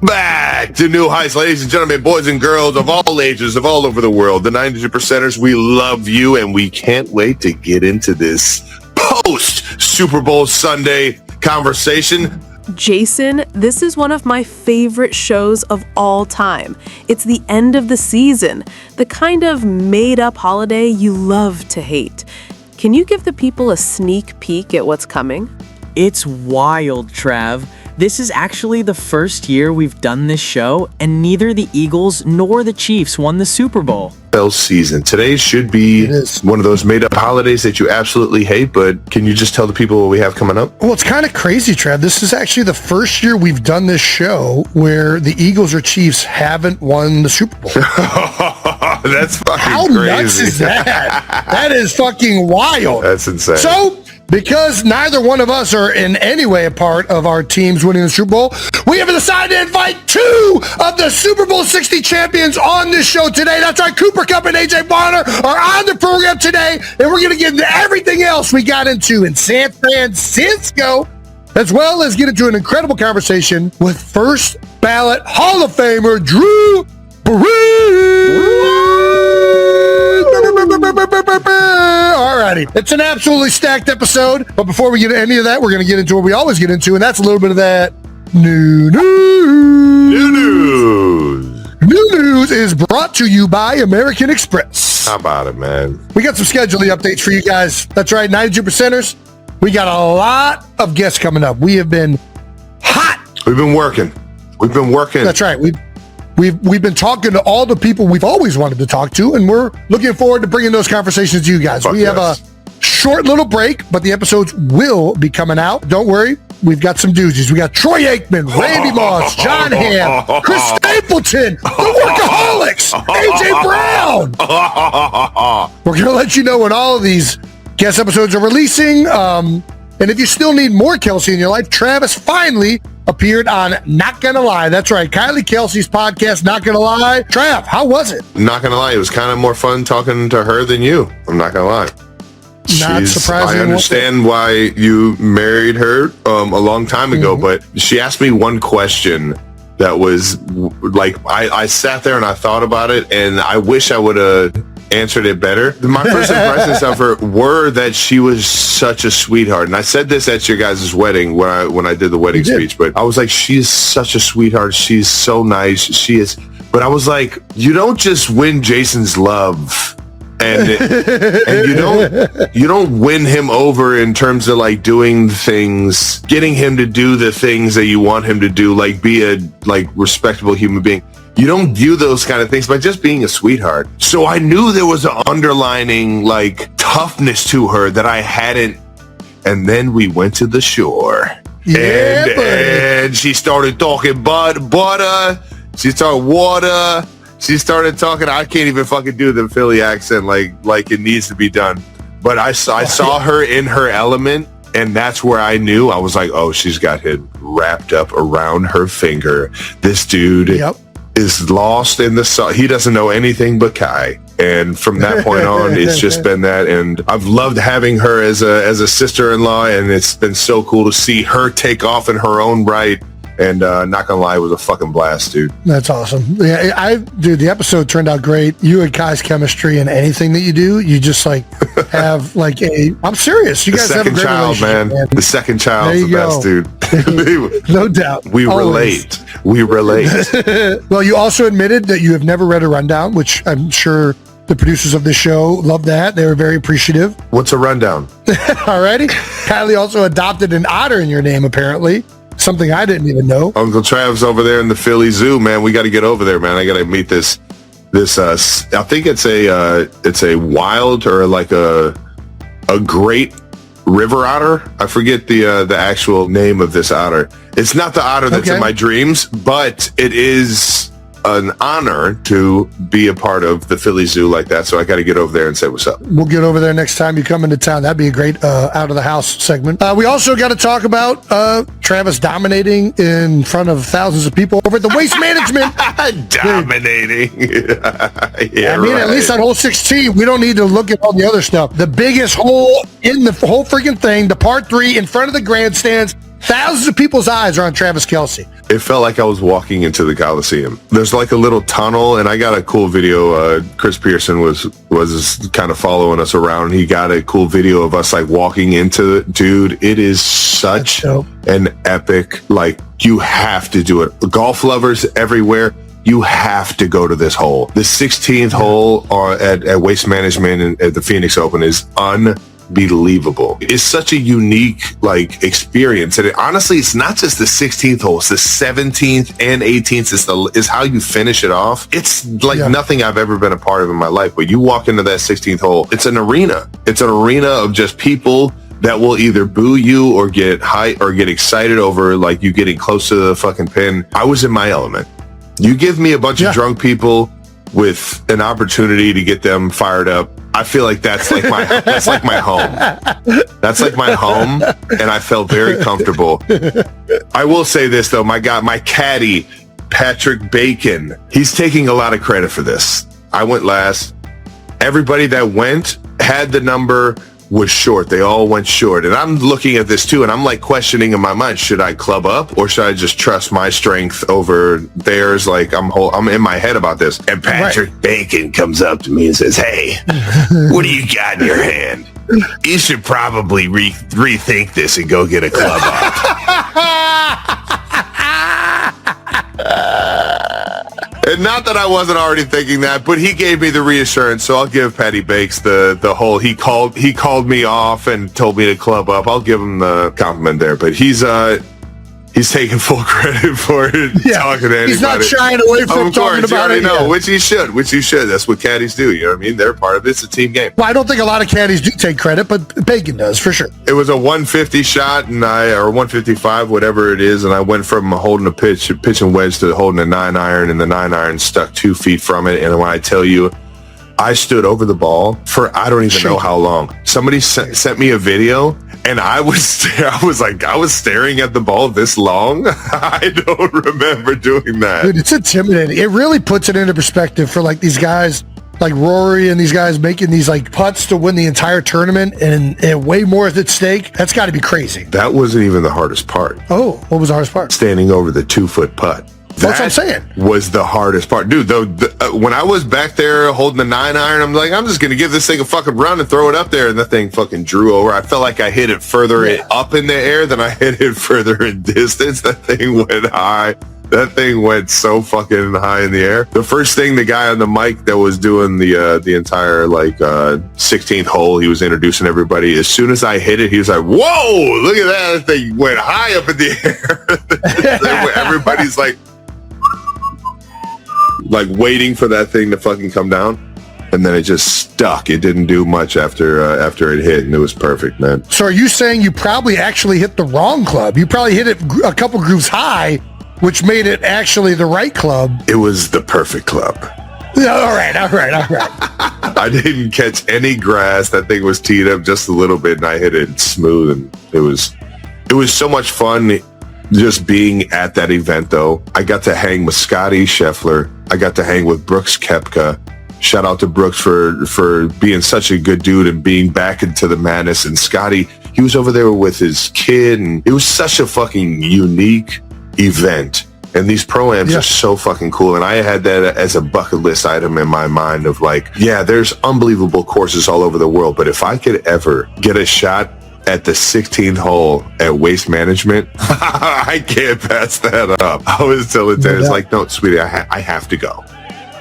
Back to new heights, ladies and gentlemen, boys and girls of all ages, of all over the world. The 92%ers, we love you, and we can't wait to get into this post-Super Bowl Sunday conversation. Jason, this is one of my favorite shows of all time. It's the end of the season, the kind of made-up holiday you love to hate. Can you give the people a sneak peek at what's coming? It's wild, Trav. This is actually the first year we've done this show, and neither the Eagles nor the Chiefs won the Super Bowl. Season. Today should be one of those made-up holidays that you absolutely hate, but can you just tell the people what we have coming up? Well, it's kind of crazy, Trav. This is actually the first year we've done this show where the Eagles or Chiefs haven't won the Super Bowl. That's fucking How crazy. nuts is that? That is fucking wild. That's insane. So, because neither one of us are in any way a part of our teams winning the Super Bowl, we have decided to invite two of the Super Bowl 60 champions on this show today. That's right, Cooper Kupp and AJ Bonner are on the program today, and we're going to get into everything else we got into in San Francisco, as well as get into an incredible conversation with first ballot Hall of Famer Drew Brees. Alrighty, it's an absolutely stacked episode, but before we get into any of that, we're going to get into what we always get into, and that's a little bit of that new news. New news. New news is brought to you by American Express. How about it, man? We got some scheduling updates for you guys. That's right, 92%ers. We got a lot of guests coming up. We have been hot. We've been working. That's right. We've been talking to all the people we've always wanted to talk to, and we're looking forward to bringing those conversations to you guys. We have a short little break, but the episodes will be coming out. Don't worry. We've got some doozies. We got Troy Aikman, Randy Moss, John Hamm, Chris Stapleton, the Workaholics, AJ Brown. We're going to let you know when all of these guest episodes are releasing. And if you still need more Kelsey in your life, Travis finally appeared on Not Gonna Lie. That's right, Kylie Kelsey's podcast, Not Gonna Lie. Trav, how was it? Not gonna lie, it was kind of more fun talking to her than you. I'm not gonna lie. Not surprising. I understand why you married her a long time ago, but she asked me one question that was like, I sat there and I thought about it, and I wish I would have answered it better. My first impressions of her were that she was such a sweetheart, and I said this at your guys' wedding when I did the wedding speech, but I was like, she's such a sweetheart, she's so nice, she is. But I was like, you don't just win Jason's love, and you don't win him over in terms of like doing things, getting him to do the things that you want him to do, like be a like respectable human being. You don't do those kind of things by just being a sweetheart. So I knew there was an underlining like toughness to her that I hadn't. And then we went to the shore. Yeah, and she started talking butter. She started water. She started talking. I can't even fucking do the Philly accent like it needs to be done. But I saw her in her element. And that's where I knew. I was like, oh, she's got it wrapped up around her finger. This dude is lost in the sun. He doesn't know anything but Kai. And from that point on, it's just been that. And I've loved having her as a sister-in-law. And it's been so cool to see her take off in her own right. And not gonna lie, it was a fucking blast, dude. That's awesome. Yeah, dude, the episode turned out great. You and Kai's chemistry and anything that you do, you just like have like I'm serious. You guys have a great relationship, man. The second child's the best, dude. No doubt. We relate. Well, you also admitted that you have never read a rundown, which I'm sure the producers of this show love that. They were very appreciative. What's a rundown? Alrighty. Kylie also adopted an otter in your name, apparently. Something I didn't even know. Uncle Trav's over there in the Philly Zoo, man. We got to get over there, man. I got to meet this. I think it's a wild or like a great river otter. I forget the actual name of this otter. It's not the otter that's in my dreams, but it is an honor to be a part of the Philly Zoo like that. So I got to get over there and say what's up. We'll get over there next time you come into town. That'd be a great out of the house segment. We also got to talk about Travis dominating in front of thousands of people over at the Waste Management. Dominating. Yeah, I mean, at least on hole 16, we don't need to look at all the other stuff. The biggest hole in the whole freaking thing, the part 3 in front of the grandstands, thousands of people's eyes are on Travis Kelce. It felt like I was walking into the Coliseum. There's like a little tunnel, and I got a cool video. Chris Pearson was kind of following us around. He got a cool video of us like walking into it. Dude, it is such an epic, like, you have to do it. Golf lovers everywhere, you have to go to this hole. The 16th hole at Waste Management at the Phoenix Open is unbelievable. It's such a unique like experience, and honestly, it's not just the 16th hole; it's the 17th and 18th. Is how you finish it off. It's like nothing I've ever been a part of in my life. But you walk into that 16th hole, it's an arena. It's an arena of just people that will either boo you or get hype or get excited over like you getting close to the fucking pin. I was in my element. You give me a bunch of drunk people with an opportunity to get them fired up. I feel like that's like my home. That's like my home, and I felt very comfortable. I will say this though, my caddy, Patrick Bacon, he's taking a lot of credit for this. I went last. Everybody that went had the number, was short. They all went short. And I'm looking at this too, and I'm like questioning in my mind, should I club up or should I just trust my strength over theirs? Like I'm in my head about this. And Patrick Bacon comes up to me and says, "Hey, what do you got in your hand? You should probably rethink this and go get a club up." And not that I wasn't already thinking that, but he gave me the reassurance. So I'll give Patty Bakes the whole, he called me off and told me to club up. I'll give him the compliment there, but he's taking full credit for it. Talking to anybody. He's not shying away from talking about it. No, which he should. That's what caddies do. You know what I mean? They're part of it. It's a team game. Well, I don't think a lot of caddies do take credit, but Bacon does for sure. It was a 150 shot, or 155, whatever it is, and I went from holding a pitching wedge to holding a 9-iron, and the 9-iron stuck 2 feet from it. And when I tell you, I stood over the ball for I don't even know how long. Somebody sent me a video, and I was staring at the ball this long. I don't remember doing that. Dude, it's intimidating. It really puts it into perspective for like these guys like Rory and these guys making these like putts to win the entire tournament, and way more is at stake. That's got to be crazy. That wasn't even the hardest part. Oh, what was the hardest part? Standing over the 2-foot putt. That's what I'm saying. Was the hardest part. Dude, when I was back there holding the 9-iron, I'm like, I'm just going to give this thing a fucking run and throw it up there. And that thing fucking drew over. I felt like I hit it further up in the air than I hit it further in distance. That thing went high. That thing went so fucking high in the air. The first thing, the guy on the mic that was doing the entire 16th hole, he was introducing everybody. As soon as I hit it, he was like, "Whoa, look at that. That thing went high up in the air." Everybody's like waiting for that thing to fucking come down, and then it just stuck. It didn't do much after it hit, and it was perfect, man. So are you saying you probably actually hit the wrong club? You probably hit it a couple grooves high, which made it actually the right club. It was the perfect club. All right. I didn't catch any grass. That thing was teed up just a little bit, and I hit it smooth, and it was so much fun. Just being at that event, though, I got to hang with Scotty Scheffler. I got to hang with Brooks Koepka. Shout out to Brooks for being such a good dude and being back into the madness. And Scotty, he was over there with his kid, and it was such a fucking unique event. And these pro-ams are so fucking cool. And I had that as a bucket list item in my mind of there's unbelievable courses all over the world. But if I could ever get a shot at the 16th hole at Waste Management, I can't pass that up. I was telling Dennis, no, sweetie, I have to go.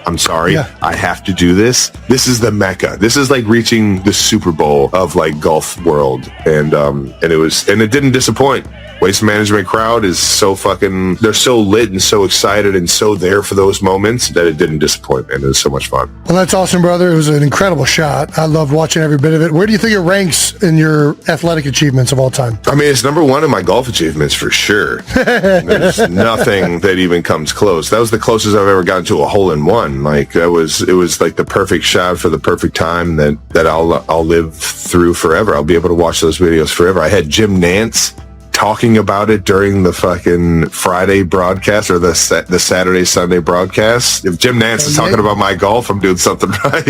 I'm sorry. I have to do this. This is the Mecca. This is like reaching the Super Bowl of golf world. And it didn't disappoint. Waste Management crowd is so fucking, they're so lit and so excited and so there for those moments that it didn't disappoint, man. It was so much fun. Well, that's awesome, brother. It was an incredible shot. I loved watching every bit of it. Where do you think it ranks in your athletic achievements of all time? I mean, it's number one in my golf achievements for sure. There's nothing that even comes close. That was the closest I've ever gotten to a hole-in-one. It was like the perfect shot for the perfect time that I'll live through forever. I'll be able to watch those videos forever. I had Jim Nantz talking about it during the fucking Friday broadcast or the Saturday, Sunday broadcast. If Jim Nantz is talking about my golf, I'm doing something right.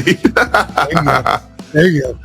There you go.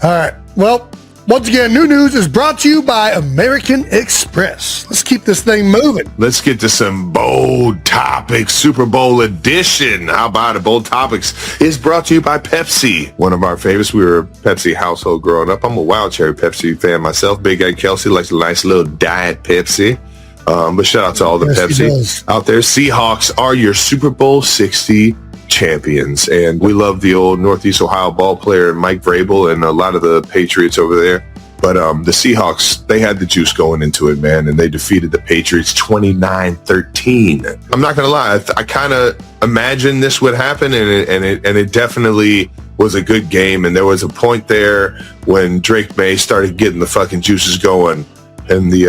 All right. Well, Once again, New News is brought to you by American Express. Let's keep this thing moving. Let's get to some bold topics. Super Bowl edition. How about it? Bold Topics is brought to you by Pepsi. One of our favorites. We were a Pepsi household growing up. I'm a Wild Cherry Pepsi fan myself. Big Ed Kelsey likes a nice little diet Pepsi. But shout out to all the Pepsi out there. Seahawks are your Super Bowl 60 champions, and we love the old Northeast Ohio ball player Mike Vrabel and a lot of the Patriots over there. But the Seahawks, they had the juice going into it, man, and they defeated the Patriots 29-13. I'm not gonna lie, I kind of imagined this would happen, and it definitely was a good game. And there was a point there when Drake May started getting the fucking juices going in the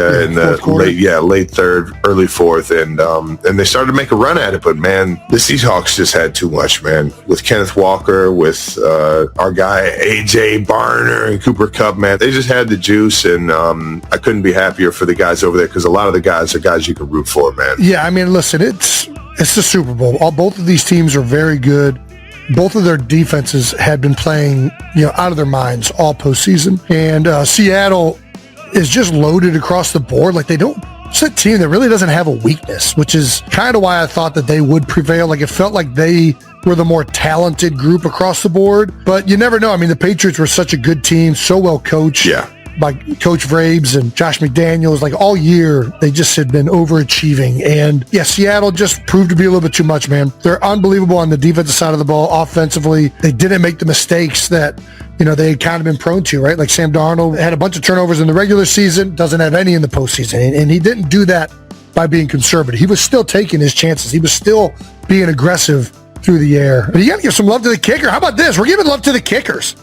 late third, early fourth, and they started to make a run at it. But man, the Seahawks just had too much, man. With Kenneth Walker, with our guy AJ Barner and Cooper Kupp, man, they just had the juice, and I couldn't be happier for the guys over there, because a lot of the guys are guys you can root for, man. Yeah, I mean, listen, it's the Super Bowl. Both of these teams are very good. Both of their defenses had been playing, out of their minds all postseason, and Seattle is just loaded across the board. Like, it's a team that really doesn't have a weakness, which is kind of why I thought that they would prevail. Like, it felt like they were the more talented group across the board, but you never know. I mean, the Patriots were such a good team, so well coached. Yeah. By Coach Vrabes and Josh McDaniels. Like, all year, they just had been overachieving. And yeah, Seattle just proved to be a little bit too much, man. They're unbelievable on the defensive side of the ball. Offensively, they didn't make the mistakes that, they had kind of been prone to, right? Like, Sam Darnold had a bunch of turnovers in the regular season, doesn't have any in the postseason. And he didn't do that by being conservative. He was still taking his chances. He was still being aggressive through the air. But you got to give some love to the kicker. How about this? We're giving love to the kickers.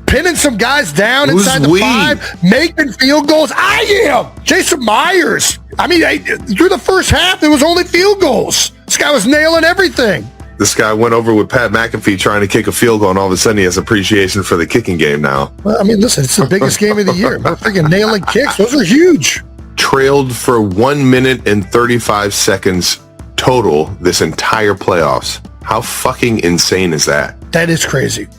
Pinning some guys down inside the 5, making field goals. I am Jason Myers. I mean, through the first half, there was only field goals. This guy was nailing everything. This guy went over with Pat McAfee trying to kick a field goal, and all of a sudden he has appreciation for the kicking game now. Well, I mean, listen, it's the biggest game of the year. We're freaking nailing kicks. Those are huge. Trailed for 1 minute and 35 seconds total this entire playoffs. How fucking insane is that? That is crazy.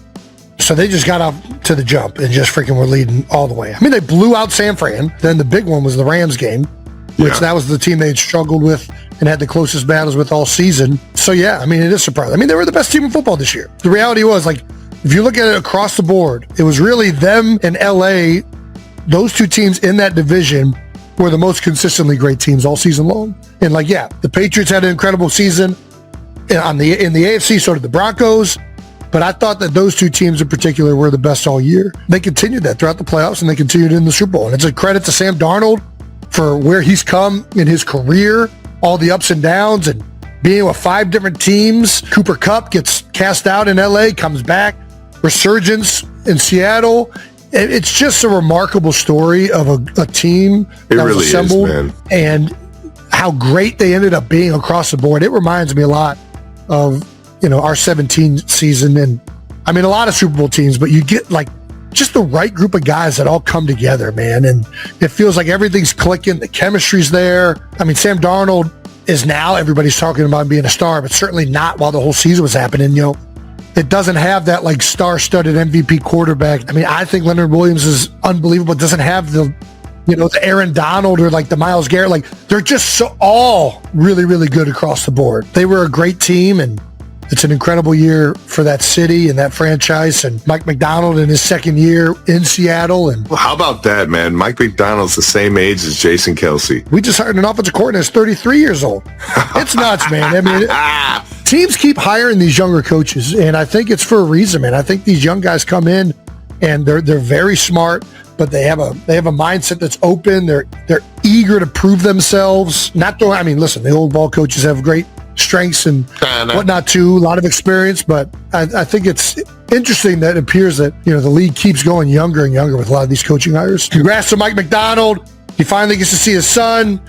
So they just got off to the jump and just freaking were leading all the way. I mean, they blew out San Fran. Then the big one was the Rams game, which that was the team they had struggled with and had the closest battles with all season. So yeah, I mean, it is surprising. I mean, they were the best team in football this year. The reality was, like, if you look at it across the board, it was really them and LA. Those two teams in that division were the most consistently great teams all season long. And like, yeah, the Patriots had an incredible season in the AFC, so did the Broncos. But I thought that those two teams in particular were the best all year. They continued that throughout the playoffs, and they continued in the Super Bowl. And it's a credit to Sam Darnold for where he's come in his career, all the ups and downs, and being with 5 different teams. Cooper Kupp gets cast out in LA, comes back, resurgence in Seattle. It's just a remarkable story of a team that was assembled, man. And how great they ended up being across the board. It reminds me a lot of our 17 season, and I mean, a lot of Super Bowl teams, but you get like just the right group of guys that all come together, man. And it feels like everything's clicking. The chemistry's there. I mean, Sam Darnold is now, everybody's talking about being a star, but certainly not while the whole season was happening. It doesn't have that like star-studded MVP quarterback. I mean, I think Leonard Williams is unbelievable. It doesn't have the Aaron Donald or like the Myles Garrett. Like, they're just all really, really good across the board. They were a great team, and it's an incredible year for that city and that franchise, and Mike Macdonald in his second year in Seattle. And well, how about that, man? Mike Macdonald's the same age as Jason Kelsey. We just hired an offensive coordinator that's 33 years old. It's nuts, man. I mean, teams keep hiring these younger coaches, and I think it's for a reason, man. I think these young guys come in and they're very smart, but they have a mindset that's open. They're eager to prove themselves. Listen, the old ball coaches have great strengths and whatnot too, a lot of experience, but I think it's interesting that it appears that the league keeps going younger and younger with a lot of these coaching hires. Congrats to Mike Macdonald. He finally gets to see his son.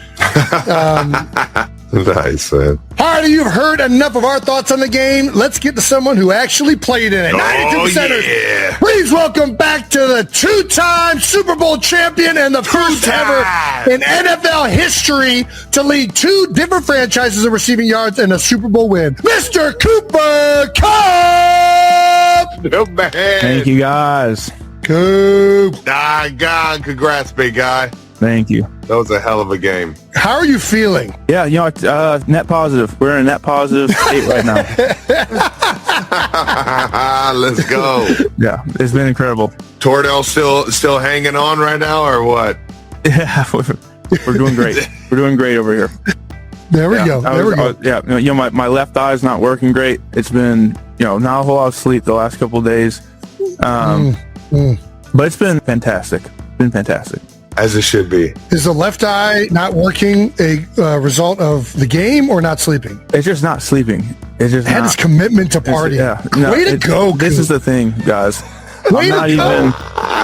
Nice, man. All right, you've heard enough of our thoughts on the game. Let's get to someone who actually played in it. 92%ers. Yeah. Please welcome back to the 2-time Super Bowl champion and the first ever in NFL history to lead 2 different franchises in receiving yards and a Super Bowl win, Mr. Cooper Kupp. No, man. Thank you, guys. Coop. God, congrats, big guy. Thank you. That was a hell of a game. How are you feeling? Yeah, net positive. We're in a net positive state right now. Let's go. Yeah, it's been incredible. Tordell still hanging on right now, or what? Yeah, we're doing great. We're doing great over here. There we go. Yeah, my left eye is not working great. It's been, not a whole lot of sleep the last couple of days. But it's been fantastic. As it should be. Is the left eye not working a result of the game or not sleeping? It's just not sleeping. It's just That is commitment to partying. Way to go, This Coop. is the thing, guys. Way to go.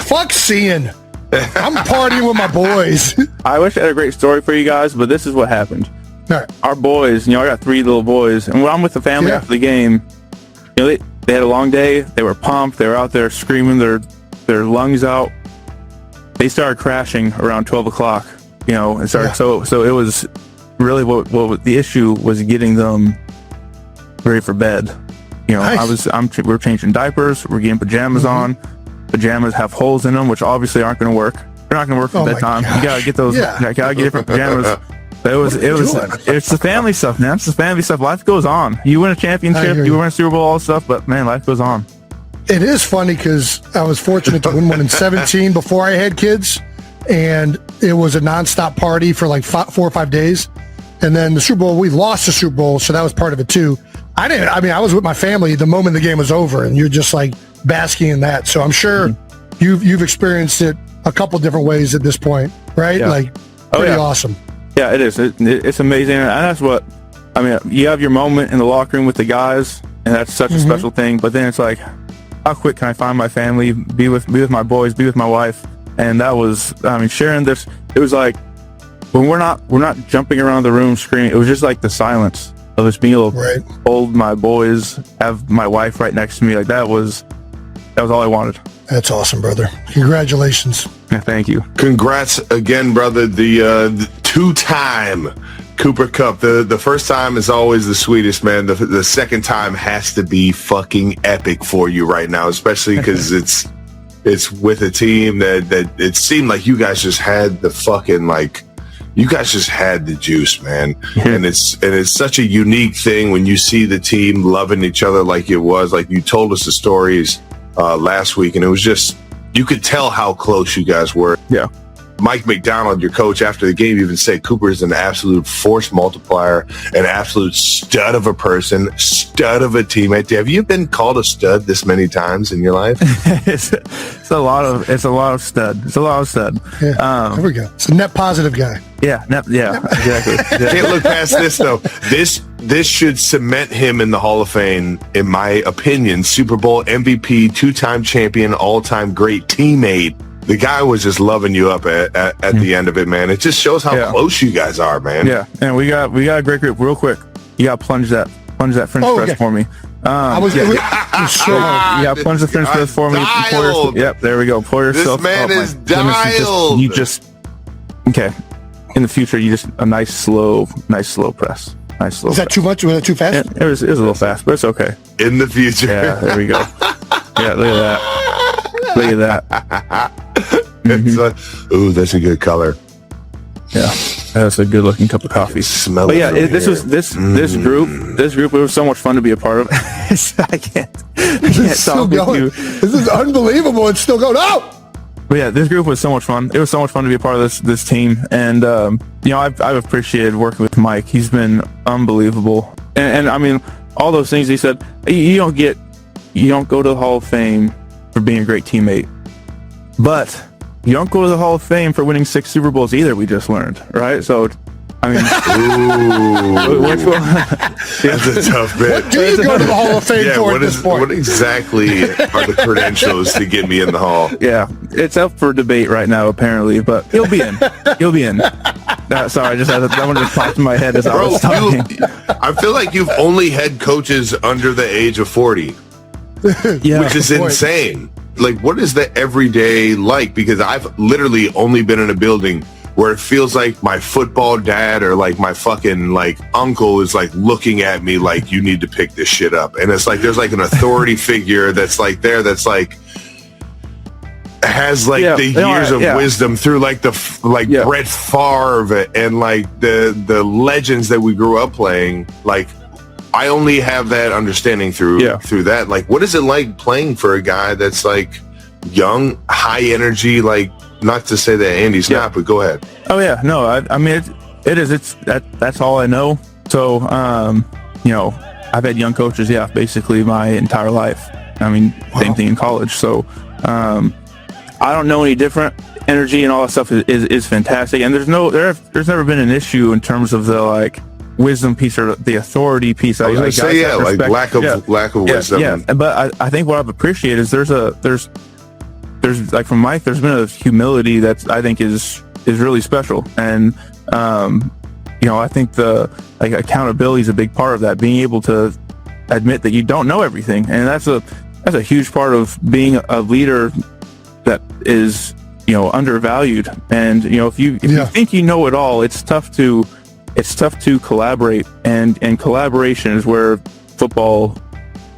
Fuck seeing. I'm partying with my boys. I wish I had a great story for you guys, but this is what happened. All right. Our boys, I got 3 little boys, and when I'm with the family after the game, they had a long day. They were pumped. They were out there screaming their lungs out. They started crashing around 12 o'clock, and started, so it was really what the issue was getting them ready for bed. Nice. We're changing diapers. We're getting pajamas on. Pajamas have holes in them, which obviously aren't going to work. They're not going to work for bedtime. You gotta get those. Yeah. You gotta get different pajamas. But it's the family stuff, man. It's the family stuff. Life goes on. You win a championship, you win a Super Bowl, all that stuff. But man, life goes on. It is funny because I was fortunate to win one in 17 before I had kids, and it was a nonstop party for like 4 or 5 days. And then the Super Bowl, we lost the Super Bowl, so that was part of it too. I was with my family the moment the game was over, and you're just like basking in that. So I'm sure you've experienced it a couple different ways at this point, right? Yeah. Like pretty awesome. Yeah, it is. It's amazing, and that's what you have your moment in the locker room with the guys, and that's such a special thing. But then it's like, how quick can I find my family, be with my boys, be with my wife? And that was, sharing this. It was like when we're not jumping around the room screaming. It was just like the silence of us being able to hold my boys, have my wife right next to me. Like that was all I wanted. That's awesome, brother. Congratulations. Yeah, thank you. Congrats again, brother. The 2-time Cooper Kupp. The first time is always the sweetest, man. The second time has to be fucking epic for you right now, especially because it's with a team that it seemed like you guys just had the fucking you guys just had the juice, man. And it's such a unique thing when you see the team loving each other like it was. Like you told us the stories last week, and it was just, you could tell how close you guys were. Yeah. Mike McDonald, your coach, after the game even said Cooper is an absolute force multiplier, an absolute stud of a person, stud of a teammate. Have you been called a stud this many times in your life? It's a lot of stud. It's a lot of stud. Yeah, there we go. It's a net positive guy. Yeah, exactly. Can't look past this though. This should cement him in the Hall of Fame, in my opinion. Super Bowl MVP, 2-time champion, all-time great teammate. The guy was just loving you up at the end of it, man. It just shows how close you guys are, man. Yeah, and we got a great group. Real quick, you got to plunge that French press for me. Plunge the French press for me. Yep, there we go. Pour yourself. This man is dialed. Okay. In the future, you just a nice slow press. Nice slow. Is that too much? Was that too fast? It was a little fast, but it's okay. In the future. Yeah, there we go. Yeah, look at that. Ooh, that's a good color. Yeah, that's a good looking cup of coffee. Smell but it. Yeah, this group. It was so much fun to be a part of. I can't still going. This is unbelievable. It's still going. Oh! But yeah, this group was so much fun. It was so much fun to be a part of this team, and I've appreciated working with Mike. He's been unbelievable, and I mean all those things he said. You don't go to the Hall of Fame for being a great teammate, but you don't go to the Hall of Fame for winning 6 Super Bowls either. We just learned, right? So, I mean, that's a tough bit. What do you go to the Hall of Fame for at this point? What exactly are the credentials to get me in the Hall? Yeah, it's up for debate right now, apparently, but you'll be in. Sorry, I just had that one just popped in my head as I was talking. I feel like you've only had coaches under the age of 40, which is insane. Like, what is the everyday like? Because I've literally only been in a building where it feels like my football dad or like my fucking like uncle is like looking at me like, you need to pick this shit up. And it's like, there's like an authority figure that's like there, that's like, has like the years of wisdom through like Brett Favre and like the legends that we grew up playing. Like I only have that understanding through that. Like, what is it like playing for a guy that's like young, high energy? Like, not to say that Andy's not, but go ahead. Oh yeah, no, I mean it is. It's that's all I know. So I've had young coaches, basically my entire life. I mean, same thing in college. So I don't know any different. Energy and all that stuff is fantastic, and there's never been an issue in terms of the like wisdom piece or the authority piece. I was gonna say like lack of wisdom. Yeah, but I think what I've appreciated is there's like from Mike, there's been a humility that I think is really special, and I think the like accountability is a big part of that. Being able to admit that you don't know everything, and that's a huge part of being a leader that is undervalued. And if you think you know it all, it's tough to collaborate, and collaboration is where football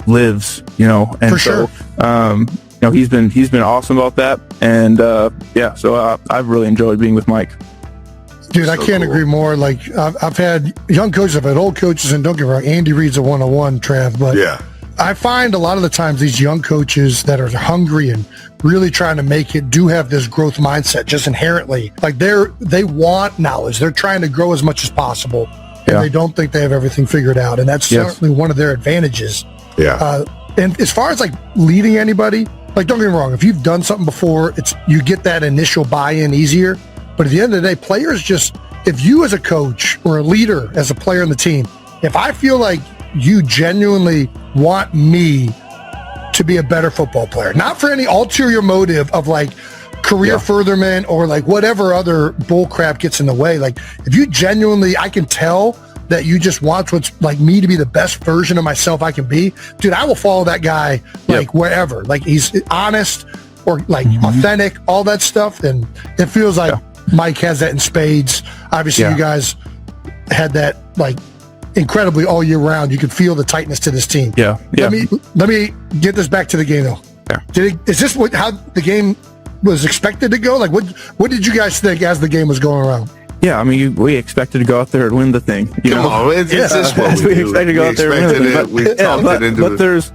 lives. And for sure. He's been awesome about that, and so I've really enjoyed being with Mike. Dude, I can't agree more. Like I've had young coaches, I've had old coaches, and don't get me wrong, Andy Reid's a 101, Trav, but I find a lot of the times these young coaches that are hungry and really trying to make it do have this growth mindset just inherently. Like they want knowledge. They're trying to grow as much as possible, and they don't think they have everything figured out, and that's certainly one of their advantages. And as far as like leading anybody, like don't get me wrong, if you've done something before, you get that initial buy-in easier. But at the end of the day, players just, if you as a coach or a leader as a player on the team, if I feel like you genuinely want me to be a better football player, not for any ulterior motive of like career furtherment or like whatever other bull crap gets in the way. Like if you genuinely, I can tell that you just want what's like me to be the best version of myself I can be, dude, I will follow that guy like wherever. Like he's honest or like authentic, all that stuff. And it feels like Mike has that in spades. Obviously you guys had that like incredibly all year round. You could feel the tightness to this team. Let me get this back to the game though. Is this how the game was expected to go? Like what did you guys think as the game was going around? Yeah, I mean, we expected to go out there and win the thing. Come on, it's just what we expected to go out there and win the thing. We talked it into it.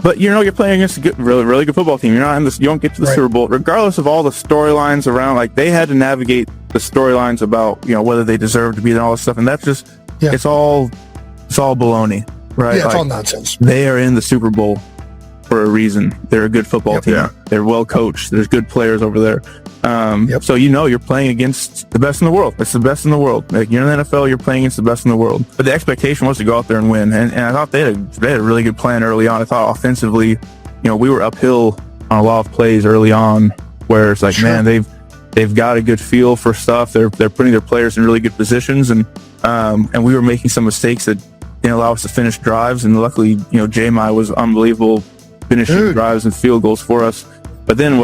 But you're playing against a good, really good football team. You're not in this. You don't get to the Super Bowl, regardless of all the storylines around. Like they had to navigate the storylines about whether they deserve to be there and all this stuff, and that's just it's all baloney, right? Yeah, it's all nonsense. They are in the Super Bowl for a reason. They're a good football team. Yeah. They're well coached. There's good players over there. So you're playing against the best in the world. It's the best in the world. Like you're in the NFL, you're playing against the best in the world. But the expectation was to go out there and win. And I thought they had a really good plan early on. I thought offensively, we were uphill on a lot of plays early on, where it's like, man, they've got a good feel for stuff. They're putting their players in really good positions, and we were making some mistakes that didn't allow us to finish drives. And luckily, J-My was unbelievable finishing drives and field goals for us. But then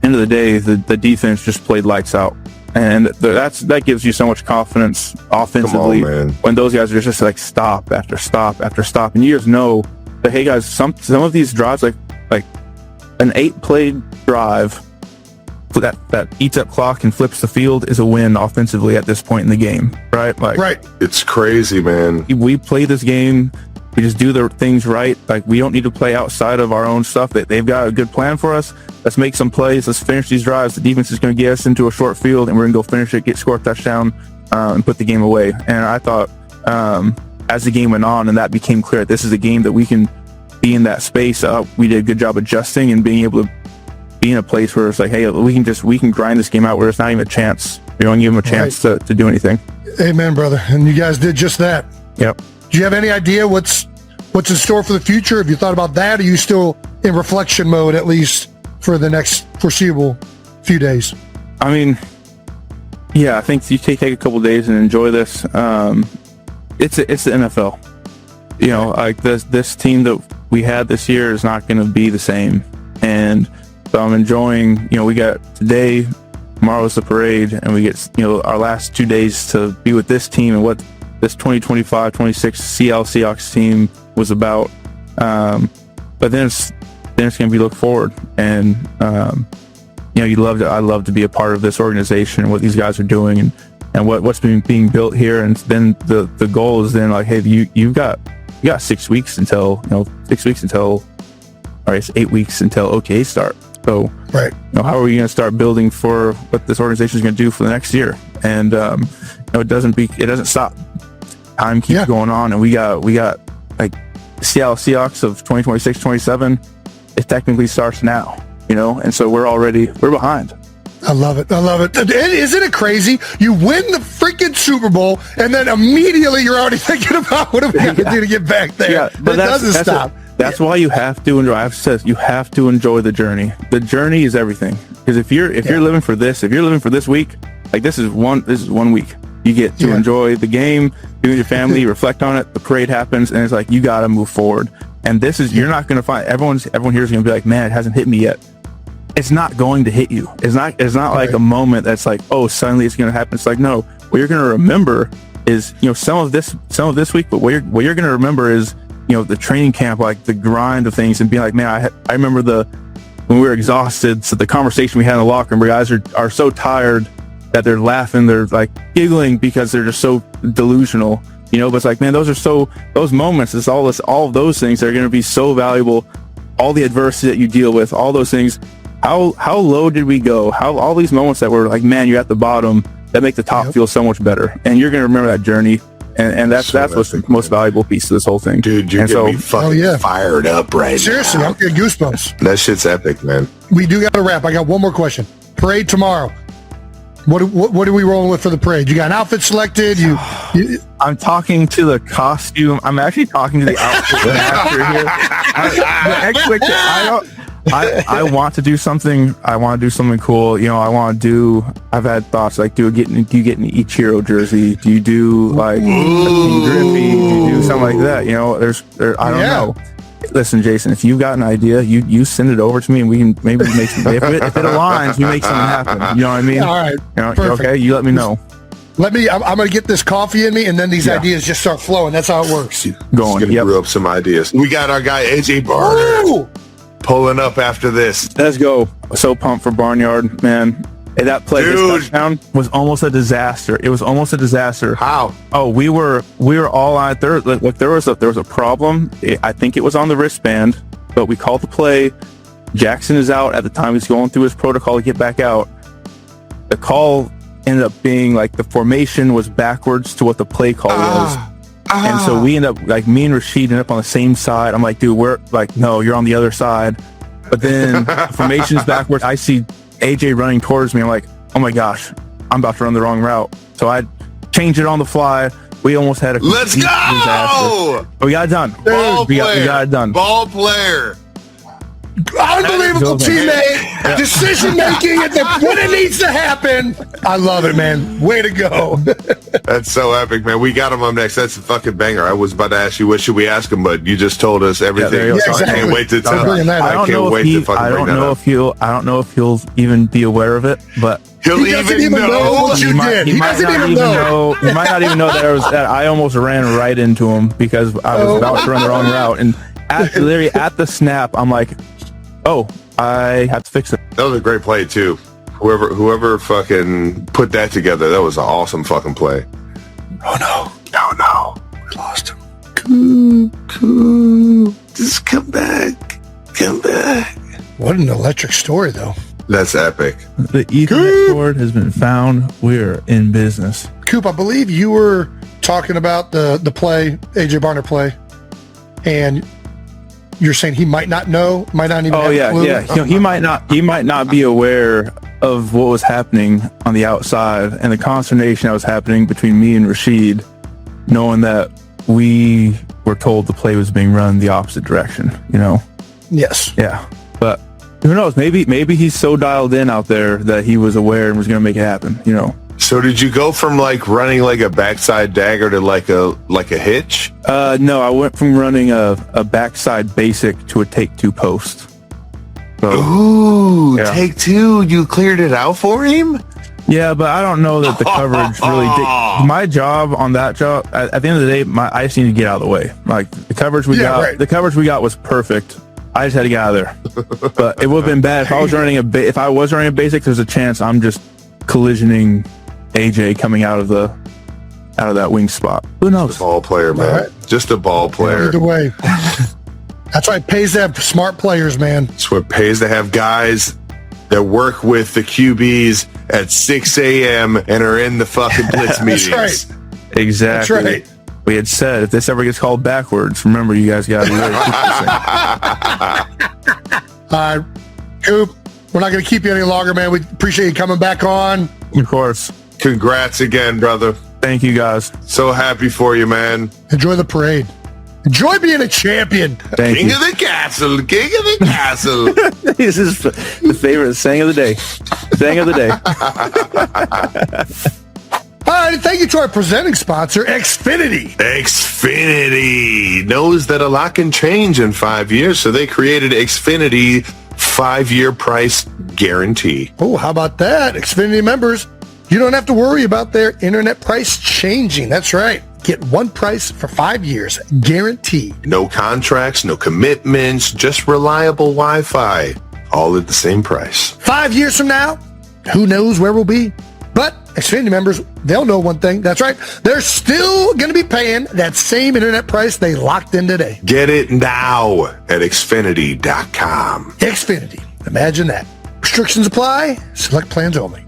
end of the day, the defense just played lights out, and that gives you so much confidence offensively when those guys are just like stop after stop after stop, and you just know that hey guys, some of these drives like an 8-play drive that eats up clock and flips the field is a win offensively at this point in the game, right? It's crazy, man. We play this game. We just do the things right. Like we don't need to play outside of our own stuff. That they've got a good plan for us. Let's make some plays. Let's finish these drives. The defense is going to get us into a short field, and we're going to go finish it, score a touchdown, and put the game away. And I thought as the game went on, and that became clear, this is a game that we can be in that space. We did a good job adjusting and being able to be in a place where it's like, hey, we can grind this game out where it's not even a chance. We don't give them a chance to do anything. Amen, brother. And you guys did just that. Yep. Do you have any idea what's in store for the future? Have you thought about that? Or are you still in reflection mode, at least for the next foreseeable few days? I mean, I think you take a couple of days and enjoy this. It's the NFL. Like this team that we had this year is not going to be the same. And so I'm enjoying, we got today, tomorrow's the parade, and we get, our last 2 days to be with this team and what this 2025-26 Seattle Seahawks team was about. But then then it's going to be look forward. And, I love to be a part of this organization and what these guys are doing and what's being built here. And then the goal is then like, hey, you got 6 weeks until, it's 8 weeks until OTA start. So, right. How are we going to start building for what this organization is going to do for the next year? And it doesn't stop. Time keeps going on, and we got like Seattle Seahawks of 2026-27. It technically starts now, and so we're behind. I love it. Isn't it crazy? You win the freaking Super Bowl, and then immediately you're already thinking about what am I going to do to get back there. Yeah, but it doesn't stop. That's why you have to enjoy. I've said you have to enjoy the journey. The journey is everything. Because if you're living for this, if you're living for this week, like this is one week. You get to enjoy the game, you and your family, reflect on it. The parade happens, and it's like you got to move forward. And this is you're not going to find everyone here is going to be like, man, it hasn't hit me yet. It's not going to hit you. It's not like a moment that's like, oh, suddenly it's going to happen. It's like, no, what you're going to remember is some of this week, but what you're going to remember is the training camp, like the grind of things, and being like, man, I remember when we were exhausted. So the conversation we had in the locker room, where guys are so tired that they're laughing, they're like giggling because they're just so delusional, but it's like, man, those moments, it's all of those things that are going to be so valuable. All the adversity that you deal with, all those things. How low did we go? How all these moments that were like, man, you're at the bottom, that make the top feel so much better. And you're going to remember that journey. And that's what's the most valuable piece to this whole thing. Dude, you're getting me fucking fired up right Seriously, now. I'm getting goosebumps. That shit's epic, man. We do got to wrap. I got one more question. Parade tomorrow. What are we rolling with for the parade? You got an outfit selected? I'm talking to the costume. I'm actually talking to the outfit master here. I want to do something. I want to do something cool. I've had thoughts like, do you get an Ichiro jersey? Do you do like a King Griffey? Do you do something like that? I don't know. Listen, Jason, if you've got an idea, you send it over to me, and we can maybe make some. If it aligns, we make something happen. You know what I mean? All right. Okay. You let me know. I'm going to get this coffee in me, and then these ideas just start flowing. That's how it works. Going. Brew up some ideas. We got our guy AJ Barner pulling up after this. Let's go. So pumped for Barnyard, man. Hey, that play, this touchdown was almost a disaster. It was almost a disaster. How? Oh, we were all out there. Look, there was a problem. I think it was on the wristband, but we called the play. Jackson is out at the time. He's going through his protocol to get back out. The call ended up being like the formation was backwards to what the play call was. And so we end up, like, me and Rashid end up on the same side. I'm like, dude, we're like, no, you're on the other side. But then the formation's backwards. I see AJ running towards me. I'm like, oh my gosh, I'm about to run the wrong route. So I changed it on the fly. We almost had a let's go disaster. But we got it done. We got it done. Ball player. Unbelievable teammate, decision making when it needs to happen. I love it, man. Way to go. That's so epic, man. We got him up next. That's a fucking banger. I was about to ask you what should we ask him, but you just told us everything. Yeah, exactly. I can't wait to tell. I don't know if he'll even be aware of it, but he'll even know what you did. He might not even know. He might not even know that I almost ran right into him because I was about to run the wrong route, and literally at the snap, I'm like, oh, I have to fix it. That was a great play too. Whoever fucking put that together, that was an awesome fucking play. Oh no, we lost him. Cool. Just come back. What an electric story, though. That's epic. The Ethernet cord has been found. We're in business. Coop, I believe you were talking about the play, AJ Barner play, and you're saying he might not know, might not even have a clue. Yeah. He might not be aware of what was happening on the outside and the consternation that was happening between me and Rashid, knowing that we were told the play was being run the opposite direction, Yes. Yeah. But who knows? Maybe he's so dialed in out there that he was aware and was going to make it happen, So did you go from like running like a backside dagger to like a hitch? No, I went from running a backside basic to a take two post. So, ooh, yeah. Take two. You cleared it out for him? Yeah, but I don't know that the coverage really my job on that job, at the end of the day, I just need to get out of the way. Like the coverage we got was perfect. I just had to get out of there. But it would have been bad if I was running a basic. There's a chance I'm just collisioning AJ coming out of that wing spot. Who knows? Ball player, man. Right. Just a ball player. Either way. That's why it pays to have smart players, man. It's what it pays to have guys that work with the QBs at 6 a.m. and are in the fucking blitz meetings. That's right. Exactly. That's right. We had said if this ever gets called backwards, remember you guys got to be ready. All right, Coop, we're not going to keep you any longer, man. We appreciate you coming back on. Of course. Congrats again, brother. Thank you, guys. So happy for you, man. Enjoy the parade. Enjoy being a champion. Thank King you. of the castle. King of the castle. This is the favorite saying of the day. Saying of the day. All right, and thank you to our presenting sponsor, Xfinity. Xfinity knows that a lot can change in 5 years, so they created Xfinity 5-year price guarantee. Oh, how about that? Xfinity members, you don't have to worry about their internet price changing. That's right. Get one price for 5 years, guaranteed. No contracts, no commitments, just reliable Wi-Fi, all at the same price. 5 years from now, who knows where we'll be? But Xfinity members, they'll know one thing. That's right. They're still going to be paying that same internet price they locked in today. Get it now at Xfinity.com. Xfinity. Imagine that. Restrictions apply. Select plans only.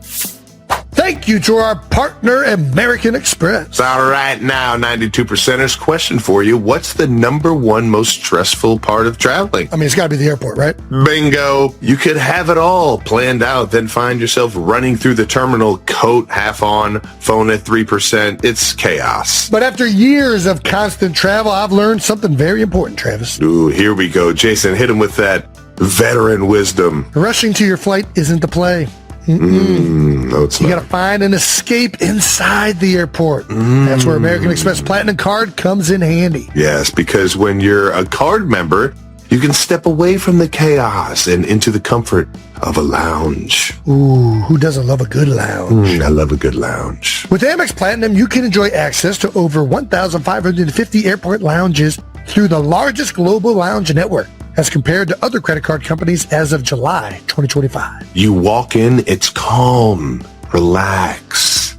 Thank you to our partner, American Express. All right, now, 92%ers, question for you. What's the number one most stressful part of traveling? I mean, it's got to be the airport, right? Bingo. You could have it all planned out, then find yourself running through the terminal, coat half on, phone at 3%. It's chaos. But after years of constant travel, I've learned something very important, Travis. Ooh, here we go. Jason, hit him with that veteran wisdom. Rushing to your flight isn't the play. No, it's You not. got to find an escape inside the airport. That's where American Express Platinum Card comes in handy. Yes, because when you're a card member, you can step away from the chaos and into the comfort of a lounge. Ooh, who doesn't love a good lounge? I love a good lounge. With Amex Platinum, you can enjoy access to over 1,550 airport lounges through the largest global lounge network as compared to other credit card companies as of July 2025. You walk in, it's calm, relax.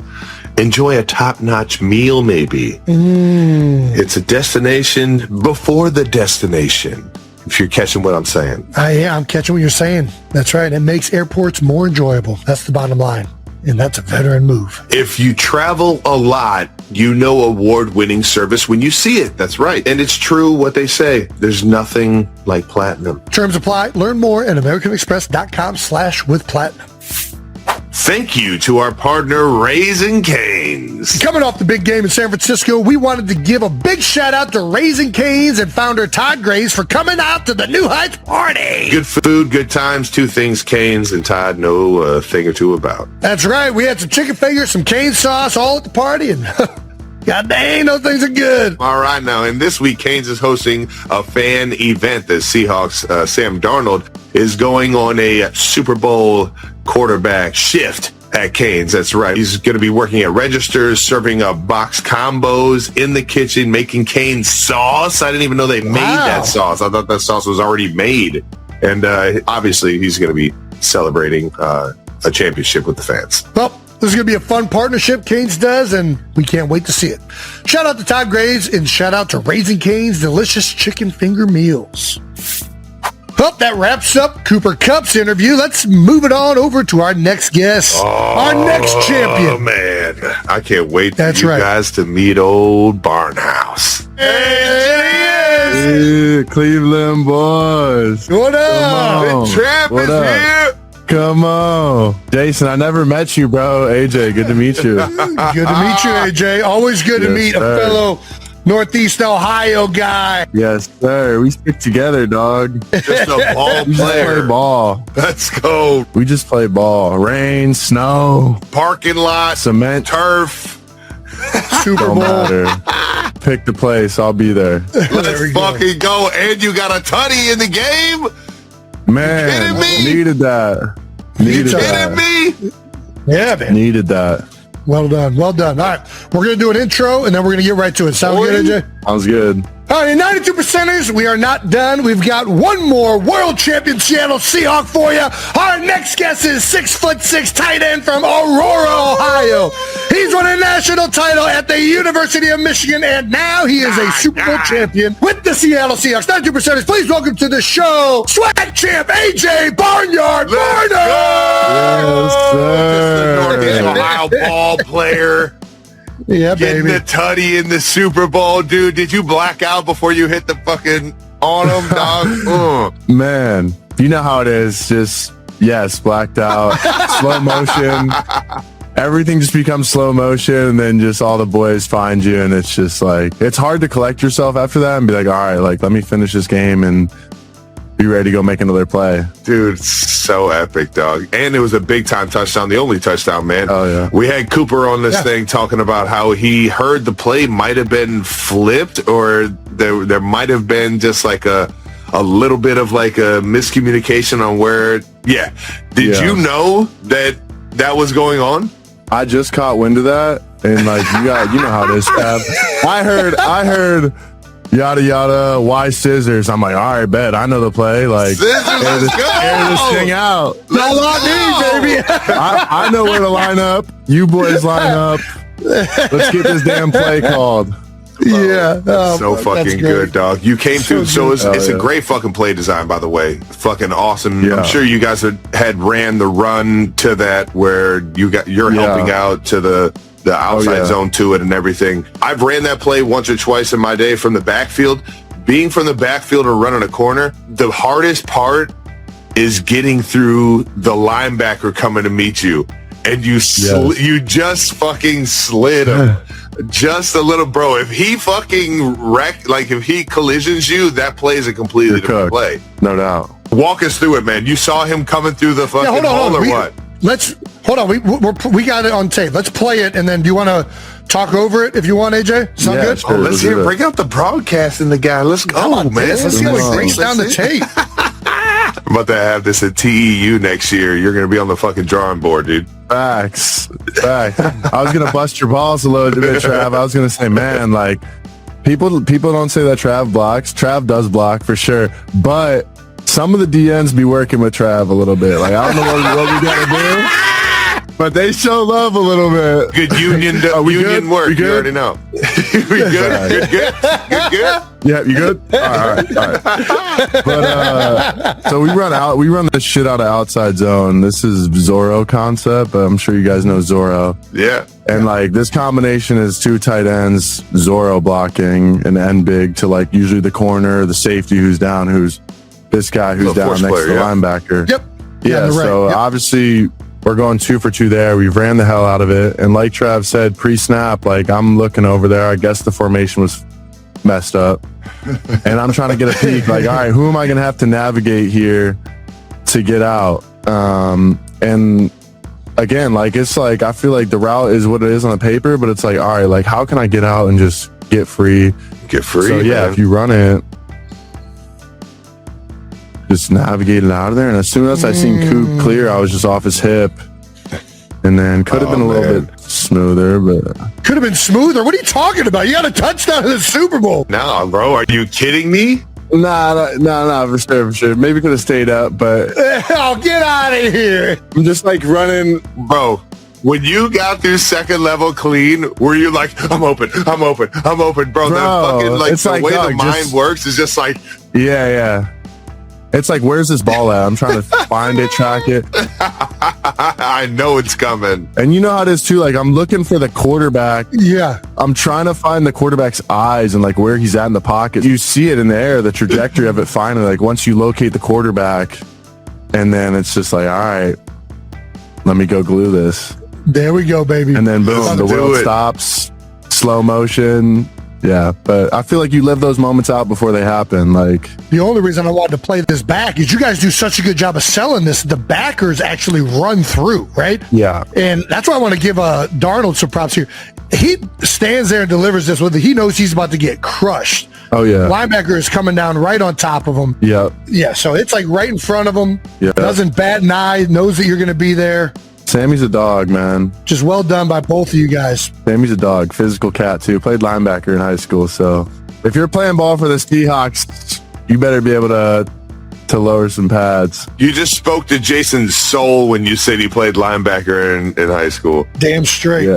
Enjoy a top-notch meal, maybe. It's a destination before the destination, if you're catching what I'm saying. Yeah, I'm catching what you're saying. That's right. It makes airports more enjoyable. That's the bottom line. And that's a veteran move. If you travel a lot, you know award-winning service when you see it. That's right. And it's true what they say. There's nothing like platinum. Terms apply. Learn more at americanexpress.com/withplatinum. Thank you to our partner, Raising Cane's. Coming off the big game in San Francisco, we wanted to give a big shout out to Raising Cane's and founder Todd Graves for coming out to the New Heights party. Good food, good times, two things Cane's and Todd know a thing or two about. That's right. We had some chicken fingers, some cane sauce, all at the party, and god dang, those things are good. All right, now, and this week, Cane's is hosting a fan event. The Seahawks, Sam Darnold, is going on a Super Bowl quarterback shift at Cane's. That's right. He's going to be working at registers, serving up box combos in the kitchen, making Cane's sauce. I didn't even know they made that sauce. I thought that sauce was already made. And obviously, he's going to be celebrating a championship with the fans. Well, this is going to be a fun partnership Cane's does, and we can't wait to see it. Shout out to Todd Graves, and shout out to Raising Cane's delicious chicken finger meals. Well, that wraps up Cooper Kupp's interview. Let's move it on over to our next guest, our next Oh, champion. man. I can't wait That's for you right. guys to meet old Barnhouse. Yeah, Cleveland boys. What up? Come on. Trap What is up? here. Come on. Jason, I never met you, bro. AJ, good to meet you. Good to meet you, AJ. Always good to Yes, meet a sir. fellow Northeast Ohio guy. Yes, sir. We stick together, dog. Just a ball We just play player. ball. Let's go. We just play ball. Rain, snow, Parking lot, cement, turf. Super don't Bowl. matter. Pick the place. I'll be there. There Let's we go. fucking go. And you got a tutty in the game? Man, kidding me? needed that. Needed kidding Kidding that. me? Yeah, man. Needed that. Well done. Well done. All right. We're going to do an intro, and then we're going to get right to it. Sound good, AJ? Sounds good. All right, 92 percenters, we are not done. We've got one more world champion Seattle Seahawk for you. Our next guest is 6'6" tight end from Aurora, Ohio. He's won a national title at the University of Michigan, and now he is a Super Bowl champion with the Seattle Seahawks. 92 percenters, please welcome to the show, swag champ AJ Barnyard. Yes, sir. Northeast Ohio ball player. Yeah, Getting baby. the tutty in the Super Bowl, dude. Did you black out before you hit the fucking on him, dog? Man, you know how it is. Just, yes, blacked out, slow motion. Everything just becomes slow motion, and then just all the boys find you, and it's just like, it's hard to collect yourself after that and be like, all right, like, let me finish this game and be ready to go make another play. Dude, so epic, dog. And it was a big time touchdown, the only touchdown, man. Oh, yeah. We had Cooper on this thing talking about how he heard the play might have been flipped, or there might have been just like a little bit of like a miscommunication on where, Did you know that was going on? I just caught wind of that, and like, you know how it is, Trav. I heard yada yada, why scissors? I'm like, all right, bet I know the play. Like, Scissors, let's go! air this thing out. Not on me, baby. I know where to line up. You boys line up. Let's get this damn play called. Yeah. Oh, So that's fucking great. good, dog. You came through. So it's yeah. a great fucking play design, by the way. Fucking awesome. Yeah. I'm sure you guys had ran the run to that where you're helping out to the outside zone to it and everything. I've ran that play once or twice in my day from the backfield. Being from the backfield or running a corner, the hardest part is getting through the linebacker coming to meet you. And you just fucking slid him. Just a little, bro. If he fucking if he collisions you, that play is a completely different play. No doubt. Walk us through it, man. You saw him coming through the fucking hold hole or on. what? Hold on. We got it on tape. Let's play it, and then do you want to talk over it if you want, AJ? Sound good? Sure, Let's hear. Bring out the broadcasting the guy. Let's go, man. Let's see how he breaks down the tape. I'm about to have this at TEU next year. You're gonna be on the fucking drawing board, dude. Facts. I was gonna bust your balls a little bit, Trav. I was gonna say, man, like people don't say that Trav blocks. Trav does block for sure, but some of the DNs be working with Trav a little bit. Like, I don't know what we gotta do, but they show love a little bit. Good union good? work. We You good? already know. We good? Good? Yeah, you good? All right. But so we run the shit out of outside zone. This is Zorro concept. I'm sure you guys know Zorro. Yeah. And like this combination is two tight ends, Zorro blocking and end big to like usually the corner, the safety who's down, who's this guy who's down next to the linebacker. Yep. Yeah. on the right. So Yep. obviously we're going 2 for 2 there. We ran the hell out of it. And like Trav said, pre-snap, like I'm looking over there. I guess the formation was messed up. And I'm trying to get a peek. Like, all right, who am I going to have to navigate here to get out? And again, like, it's like, I feel like the route is what it is on the paper, but it's like, all right, like, how can I get out and just get free? Get free. So yeah, man. if you run it, just navigate it out of there. And as soon as I seen Coop clear, I was just off his hip. And then could have been a little bit smoother, but Could have been smoother. What are you talking about? You got a touchdown in the Super Bowl. No, bro, are you kidding me? nah, for sure. Maybe could have stayed up, but Oh, get out of here. I'm just like running. Bro, when you got through second level clean, were you like, I'm open, bro? Bro, That fucking, like, it's the like, way dog, the mind just- works is just like, Yeah. It's like, where's this ball at? I'm trying to find it, track it. I know it's coming. And you know how it is too. Like, I'm looking for the quarterback. Yeah. I'm trying to find the quarterback's eyes and like where he's at in the pocket. You see it in the air, the trajectory of it finally. Like, once you locate the quarterback, and then it's just like, all right, let me go glue this. There we go, baby. And then boom, Let's the do world it. stops, slow motion. Yeah, but I feel like you live those moments out before they happen. Like, The only reason I wanted to play this back is you guys do such a good job of selling this. The backers actually run through, right? yeah, And that's why I want to give Darnold some props here. He stands there and delivers this with it. He knows he's about to get crushed. oh yeah, Linebacker is coming down right on top of him. yeah. Yeah, so it's like right in front of him. Yeah. Doesn't bat an eye, knows that you're going to be there. Sammy's a dog, man. Just well done by both of you guys. Sammy's a dog, physical cat too. Played linebacker in high school, so if you're playing ball for the Seahawks, you better be able to lower some pads. You just spoke to Jason's soul when you said he played linebacker in high school. Damn straight.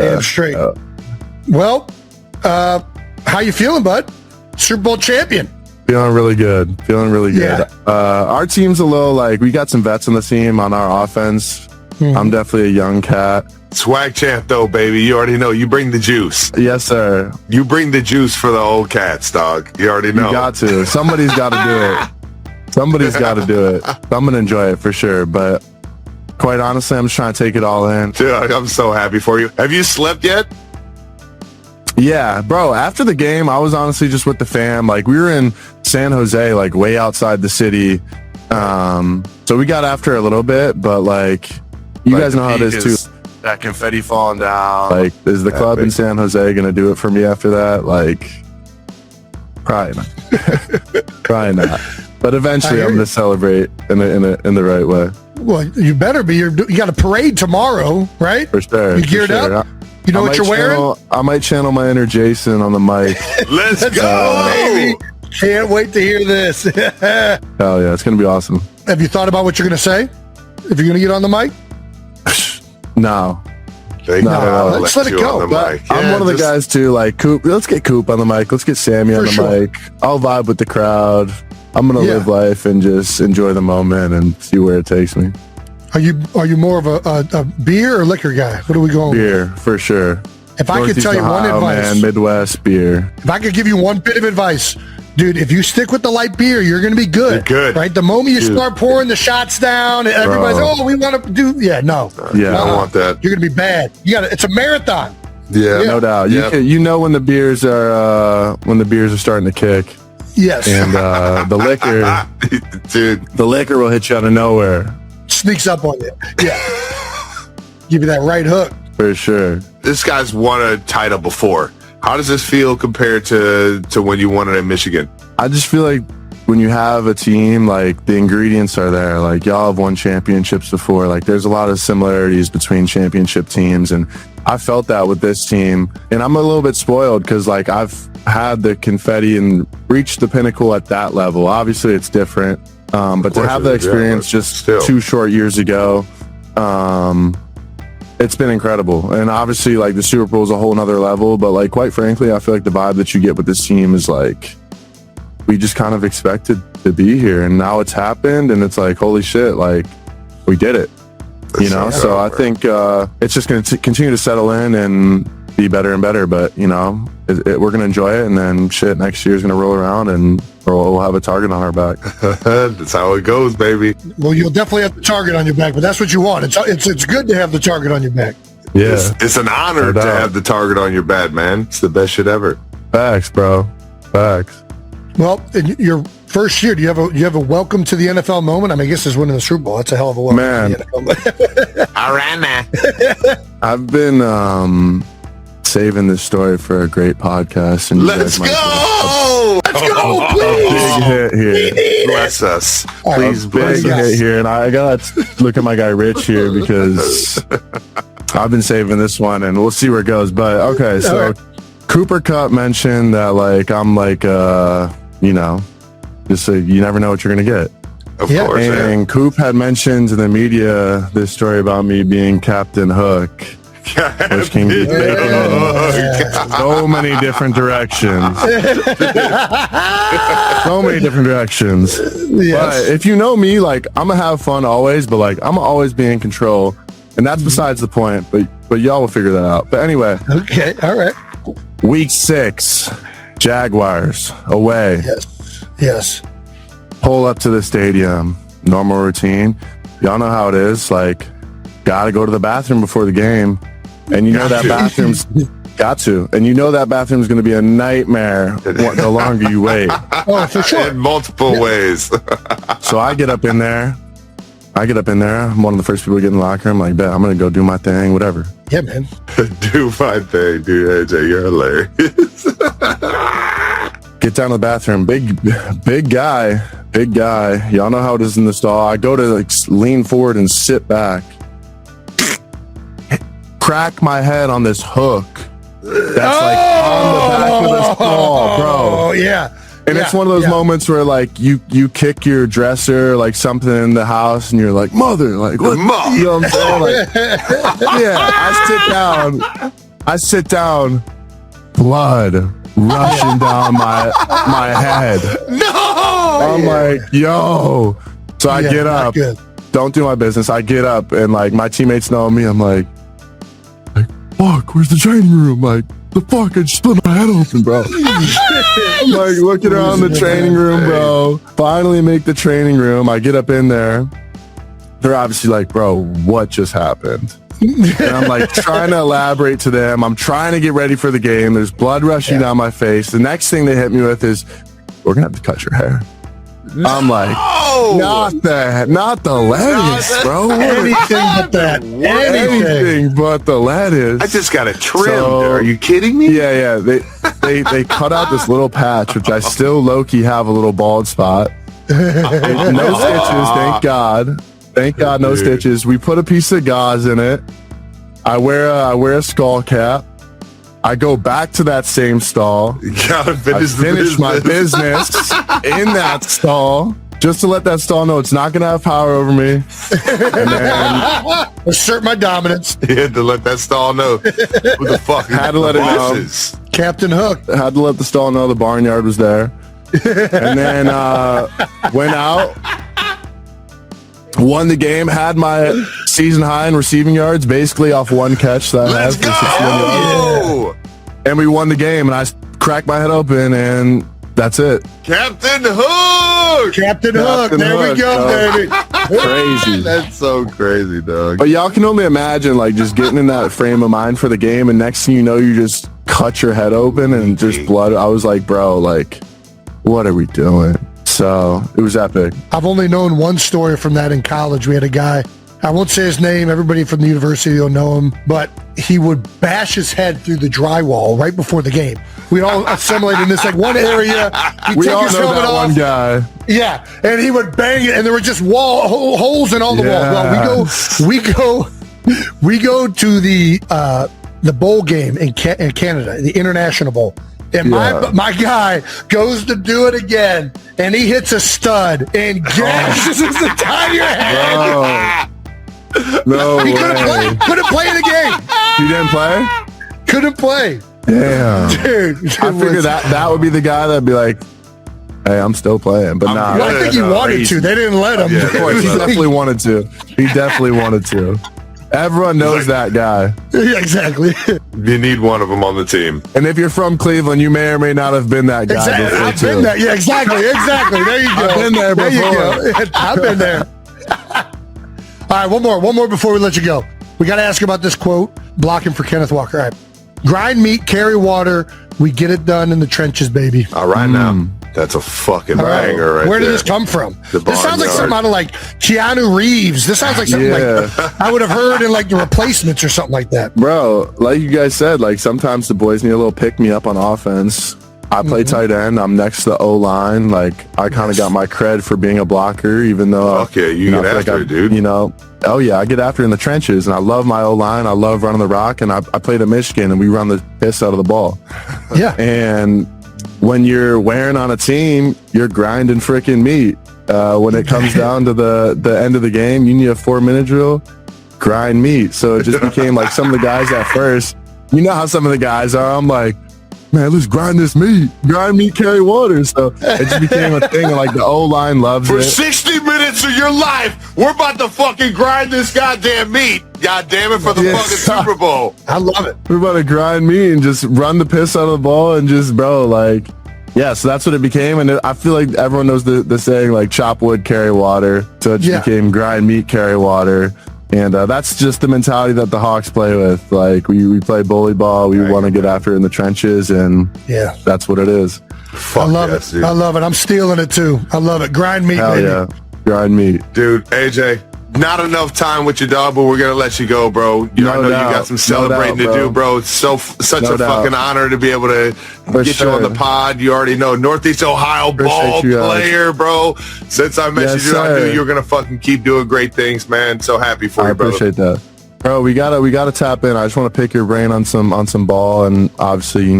Well, how you feeling, bud? Super Bowl champion. Feeling really good. Yeah. Our team's a little like, we got some vets on the team on our offense. I'm definitely a young cat. Swag champ, though, baby. You already know. You bring the juice. Yes, sir. You bring the juice for the old cats, dog. You already know. You got to. Somebody's got to do it. Somebody's got to do it. I'm going to enjoy it for sure. But quite honestly, I'm just trying to take it all in. Dude, I'm so happy for you. Have you slept yet? Yeah, bro. After the game, I was honestly just with the fam. Like, we were in San Jose, like way outside the city. So we got after a little bit, but like, you guys know how it is too. That confetti falling down. Like, is the club in San Jose going to do it for me after that? Like, probably not. Probably not. But eventually, I'm going to celebrate in the right way. Well, you better be. You got a parade tomorrow, right? For sure. You geared up? You know what you're wearing? I might channel my inner Jason on the mic. Let's go, baby. Can't wait to hear this. Hell yeah, it's going to be awesome. Have you thought about what you're going to say? If you're going to get on the mic? No. Let's let it go. I'm one of the guys too, like, Coop. Let's get Coop on the mic. Let's get Sammy on the mic. I'll vibe with the crowd. I'm going to live life and just enjoy the moment and see where it takes me. Are you more of a beer or liquor guy? What are we going beer, for sure. If I could tell you one advice. Man, Midwest beer. If I could give you one bit of advice, dude, if you stick with the light beer, you're going to be good. You're good. Right? The moment you start pouring the shots down, and everybody's, we want to do, no. Yeah, I don't want that. You're going to be bad. It's a marathon. Yeah. No doubt. You know when the beers are starting to kick. Yes. And the liquor, dude, the liquor will hit you out of nowhere. Sneaks up on you. Yeah. Give you that right hook. For sure. This guy's won a title before. How does this feel compared to when you won it in Michigan? I just feel like when you have a team, like, the ingredients are there. Like, y'all have won championships before. Like, there's a lot of similarities between championship teams. And I felt that with this team. And I'm a little bit spoiled because, like, I've had the confetti and reached the pinnacle at that level. Obviously, it's different. But to have that experience just 2 short years ago, it's been incredible. And obviously, like, the Super Bowl is a whole nother level. But, like, quite frankly, I feel like the vibe that you get with this team is like, we just kind of expected to be here, and now it's happened, and it's like, holy shit, like, we did it. So I think it's just going to continue to settle in and be better and better. But, we're going to enjoy it, and then shit, next year's going to roll around, and we'll have a target on our back. That's how it goes, baby. Well, you'll definitely have the target on your back, but that's what you want. It's good to have the target on your back. Yeah. It's an honor to have the target on your back, man. It's the best shit ever. Facts, bro. Facts. Well, in your first year, do you have a welcome to the NFL moment? I mean, I guess it's winning the Super Bowl. That's a hell of a welcome Man. to the NFL. All right, man. I've been saving this story for a great podcast. And Let's go! Let's go, please! Big hit here. Bless us. Please, big hit here. And I got to look at my guy Rich here because I've been saving this one, and we'll see where it goes. But, okay, so Cooper Kupp mentioned that, like, I'm like, just so you never know what you're going to get. Of course, and Coop had mentioned in the media this story about me being Captain Hook, which can be taken so many different directions. So many different directions. Yes. But if you know me, like, I'm going to have fun always, but, like, I'm always be in control. And that's besides the point, but y'all will figure that out. But anyway. Okay, all right. Week 6, Jaguars away. Yes. Pull up to the stadium. Normal routine. Y'all know how it is. Like, gotta go to the bathroom before the game. And you know that bathroom's got to. And you know that bathroom's going to be a nightmare the longer you wait. Oh, for sure. In multiple ways. So I get up in there. I'm one of the first people to get in the locker room. Like, bet I'm going to go do my thing, whatever. Yeah, man. Do my thing, dude. AJ, you're hilarious. Get down to the bathroom. Big guy. Y'all know how it is in the stall. I go to, like, lean forward and sit back. Crack my head on this hook that's like on the back of the stall, bro. Oh yeah. And it's one of those moments where like you kick your dresser, like something in the house, and you're like, mother, like what? You know what I'm saying? Like, yeah, I sit down, blood rushing down my head. No! I'm like, yo. So I get up, don't do my business. I get up, and like my teammates know me. I'm like, fuck, where's the training room? Like, the fuck, I just split my head open, bro. I'm like looking around the training room, bro. Finally make the training room. I get up in there. They're obviously like, bro, what just happened? And I'm like trying to elaborate to them. I'm trying to get ready for the game. There's blood rushing down my face. The next thing they hit me with is, we're gonna have to cut your hair. I'm like, not the lettuce, bro. Anything but that. Anything but the lettuce. I just got it trimmed. Are you kidding me? Yeah. They cut out this little patch, which I still low-key have a little bald spot. No stitches, thank God. Thank God, no stitches. We put a piece of gauze in it. I wear a skull cap. I go back to that same stall. You gotta finish my business in that stall, just to let that stall know it's not gonna have power over me. And then assert my dominance. You had to let that stall know who the fuck had to let it know. Captain Hook had to let the stall know the barnyard was there. And then went out, won the game, had my season high in receiving yards, basically off one catch that I had for 61 yards. And we won the game, and I cracked my head open, and that's it. Captain Hook! Captain Hook, there we go, baby. Crazy. That's so crazy, dog. But y'all can only imagine, like, just getting in that frame of mind for the game, and next thing you know, you just cut your head open, and just blood. I was like, bro, like, what are we doing? So it was epic. I've only known one story from that in college. We had a guy, I won't say his name, everybody from the university will know him, but he would bash his head through the drywall right before the game. We all assimilated in this like one area. We all know that one guy. Yeah, and he would bang it, and there were just holes in all the walls. Well, we go to the bowl game in Canada, the International Bowl. And my guy goes to do it again, and he hits a stud and gashes his entire head. No he way. Couldn't play in the game. You didn't play? Couldn't play. Damn. Dude. I figured that would be the guy that'd be like, hey, I'm still playing. But nah. I think he wanted to. They didn't let him. Yeah, of course. He definitely wanted to. Everyone knows that guy. Yeah, exactly. You need one of them on the team. And if you're from Cleveland, you may or may not have been that guy. Exactly. I've been there. Yeah, exactly. There you go. I've been there before. There you go. I've been there. All right, one more before we let you go. We got to ask about this quote, blocking for Kenneth Walker. All right. Grind meat, carry water. We get it done in the trenches, baby. All right, now. That's a fucking banger right Where did there. this come from? The This sounds like barnyard. something out of like Keanu Reeves. This sounds like something like I would have heard in like The Replacements or something like that. Bro, like you guys said, like sometimes the boys need a little pick-me-up on offense. I play tight end. I'm next to the O-line. Like, I kind of got my cred for being a blocker, even though... Okay, you get after it, dude. You know, oh yeah, I get after it in the trenches, and I love my O-line. I love running the rock, and I played at Michigan, and we run the piss out of the ball. Yeah. And when you're wearing on a team, you're grinding freaking meat. When it comes down to the end of the game, you need a 4-minute drill, grind meat. So it just became like some of the guys at first, you know how some of the guys are. I'm like, man, let's grind this meat. Grind meat, carry water. So it just became a thing. And like the O-line loves For it. 60 minutes of your life, we're about to fucking grind this goddamn meat. God damn it, for the fucking Super Bowl. I love it. We're about to grind meat and just run the piss out of the ball and just, bro, like, yeah, so that's what it became. And I feel like everyone knows the saying, like, chop wood, carry water. So it just became grind meat, carry water. And that's just the mentality that the Hawks play with. Like, we play bully ball. We want to get after it in the trenches, and that's what it is. Fuck I love it. dude. I love it. I'm stealing it, too. I love it. Grind meat, Hell baby. yeah. Grind meat. Dude, AJ, not enough time with your dog, but we're going to let you go, bro. I know you got some celebrating to do, bro. It's such a fucking honor to be able to get you on the pod. You already know, Northeast Ohio ball player, bro. Since I mentioned you, I knew you were going to fucking keep doing great things, man. So happy for you, brother. I appreciate that. Bro, we gotta tap in. I just want to pick your brain on some ball, and obviously,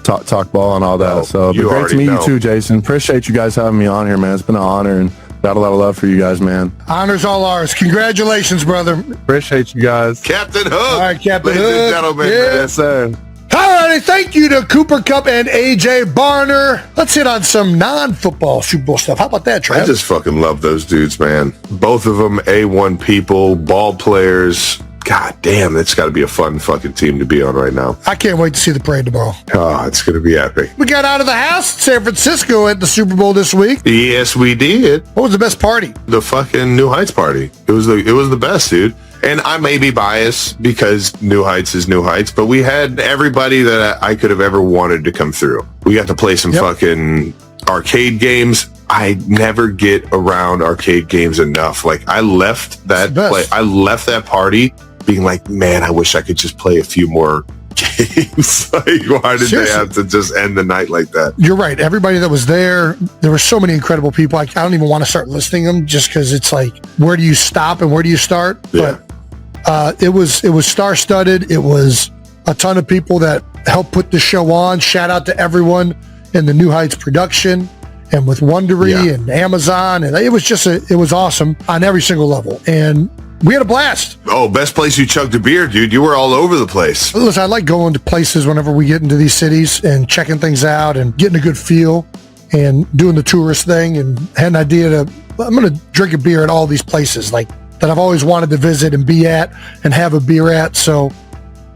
talk ball and all that. Oh, So it'd be great to meet you too, Jason. Appreciate you guys having me on here, man. It's been an honor, and got a lot of love for you guys, man. Honor's all ours. Congratulations, brother. Appreciate you guys. Captain Hook. All right, Captain Ladies Hook. and gentlemen, Yeah. man. Yes, sir. Alrighty, thank you to Cooper Kupp and AJ Barner. Let's hit on some non-football Super Bowl stuff. How about that, Trav? I just fucking love those dudes, man. Both of them A1 people, ball players. God damn, it's got to be a fun fucking team to be on right now. I can't wait to see the parade tomorrow. Oh, it's going to be epic. We got out of the house in San Francisco at the Super Bowl this week. Yes, we did. What was the best party? The fucking New Heights party. It was the best, dude. And I may be biased because New Heights is New Heights, but we had everybody that I could have ever wanted to come through. We got to play some fucking arcade games. I never get around arcade games enough. Like I left that party being like, man, I wish I could just play a few more games. Like, why did they have to just end the night like that? You're right. Everybody that was there were so many incredible people. I don't even want to start listing them just because it's like, where do you stop and where do you start? Yeah. But it was star-studded. It was a ton of people that helped put the show on. Shout out to everyone in the New Heights production and with Wondery and Amazon. And it was awesome on every single level. And we had a blast. Oh, best place you chugged a beer, dude. You were all over the place. Listen, I like going to places whenever we get into these cities and checking things out and getting a good feel and doing the tourist thing, and had an idea I'm going to drink a beer at all these places like that I've always wanted to visit and be at and have a beer at. So,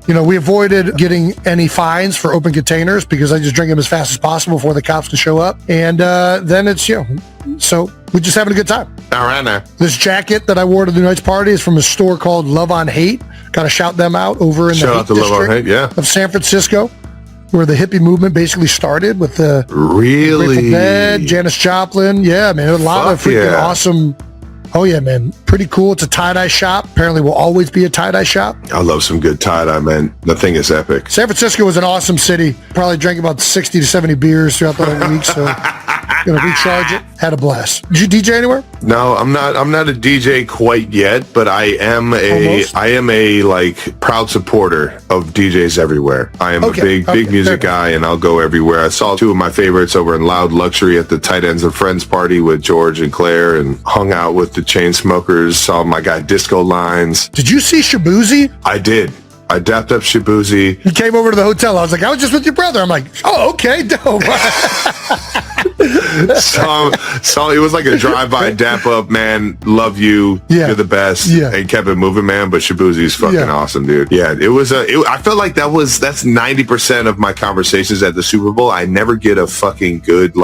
we avoided getting any fines for open containers because I just drink them as fast as possible before the cops can show up. And then it's, so we're just having a good time. All right, now. This jacket that I wore to the night's party is from a store called Love on Hate. Got to shout them out over in Shout out to Love on Hate, yeah. of San Francisco, where the hippie movement basically started with the Really? Grateful Dead, Janis Joplin. Yeah, man, a lot of freaking awesome. Oh yeah, man, pretty cool. It's a tie-dye shop. Apparently will always be a tie-dye shop. I love some good tie-dye, man. The thing is epic. San Francisco was an awesome city. Probably drank about 60 to 70 beers throughout the whole week, so gonna recharge it. Had a blast. Did you DJ anywhere? No, I'm not a DJ quite yet, but I am a like proud supporter of DJs everywhere. I am a big music guy, and I'll go everywhere. I saw two of my favorites over in Loud Luxury at the Tight Ends of Friends party with George and Claire, and hung out with the Chainsmokers. Saw my guy Disco Lines. Did you see Shabuzi? I did. I dapped up Shabuzi. He came over to the hotel. I was like, I was just with your brother. I'm like, oh, okay, dope. So it was like a drive-by dap up, man. Love you. Yeah. You're the best. Yeah. And kept it moving, man. But Shabuzi's fucking awesome, dude. Yeah, it was I felt like that's 90% of my conversations at the Super Bowl. I never get a fucking good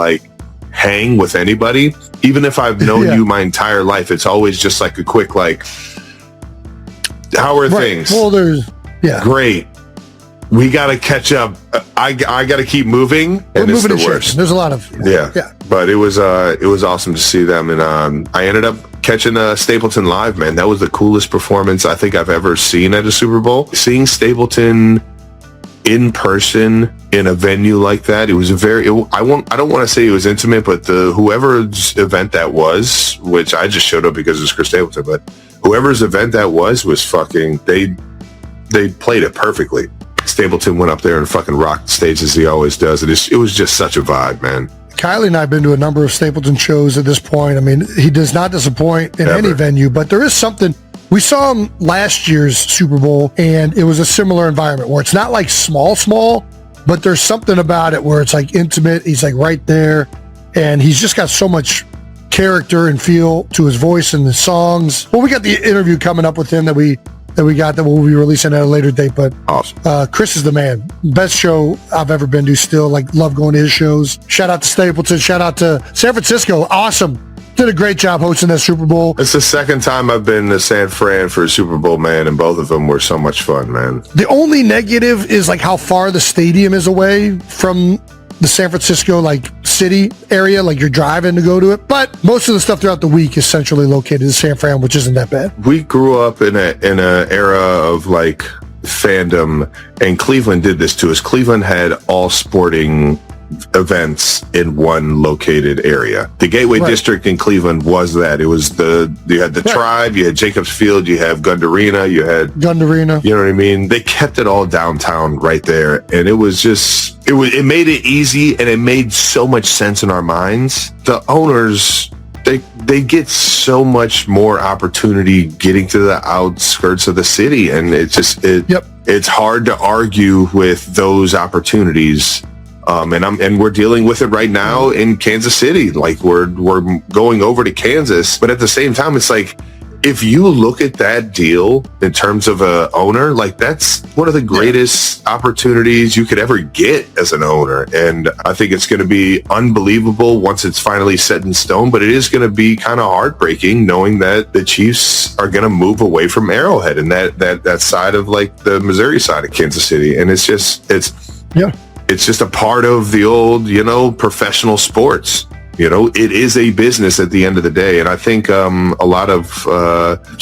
hang with anybody. Even if I've known you my entire life, it's always just like a quick how are things? Well, there's great. We got to catch up. I got to keep moving, and it's the worst. There's a lot of But it was awesome to see them, and I ended up catching Stapleton live, man. That was the coolest performance I think I've ever seen at a Super Bowl. Seeing Stapleton in person in a venue like that, it was I don't want to say it was intimate, but whoever's event that was, which I just showed up because it's Chris Stapleton, but whoever's event that was fucking, they played it perfectly. Stapleton went up there and fucking rocked the stage as he always does. It was just such a vibe, man. Kylie and I have been to a number of Stapleton shows at this point. I mean, he does not disappoint in any venue, but there is something. We saw him last year's Super Bowl, and it was a similar environment where it's not like small, but there's something about it where it's like intimate. He's like right there, and he's just got so much character and feel to his voice and the songs. Well, we got the interview coming up with him that we'll be releasing at a later date, but awesome. Chris is the man. Best show I've ever been to still. Love going to his shows. Shout out to Stapleton. Shout out to San Francisco. Awesome. Did a great job hosting that Super Bowl. It's the second time I've been to San Fran for a Super Bowl, man, and both of them were so much fun, man. The only negative is how far the stadium is away from the San Francisco city area, you're driving to go to it. But most of the stuff throughout the week is centrally located in San Fran, which isn't that bad. We grew up in a era of fandom, and Cleveland did this to us. Cleveland had all sporting events in one located area. The Gateway District in Cleveland was that. It was you had the Tribe, you had Jacobs Field, you have Gund Arena, you know what I mean? They kept it all downtown right there. And it was just, it made it easy, and it made so much sense in our minds. The owners, they get so much more opportunity getting to the outskirts of the city, and it's hard to argue with those opportunities. And we're dealing with it right now in Kansas City. Like we're going over to Kansas, but at the same time, it's like, if you look at that deal in terms of a owner, like that's one of the greatest opportunities you could ever get as an owner. And I think it's going to be unbelievable once it's finally set in stone, but it is going to be kind of heartbreaking knowing that the Chiefs are going to move away from Arrowhead and that side of like the Missouri side of Kansas City. And it's just a part of the old, professional sports. It is a business at the end of the day. And I think a lot of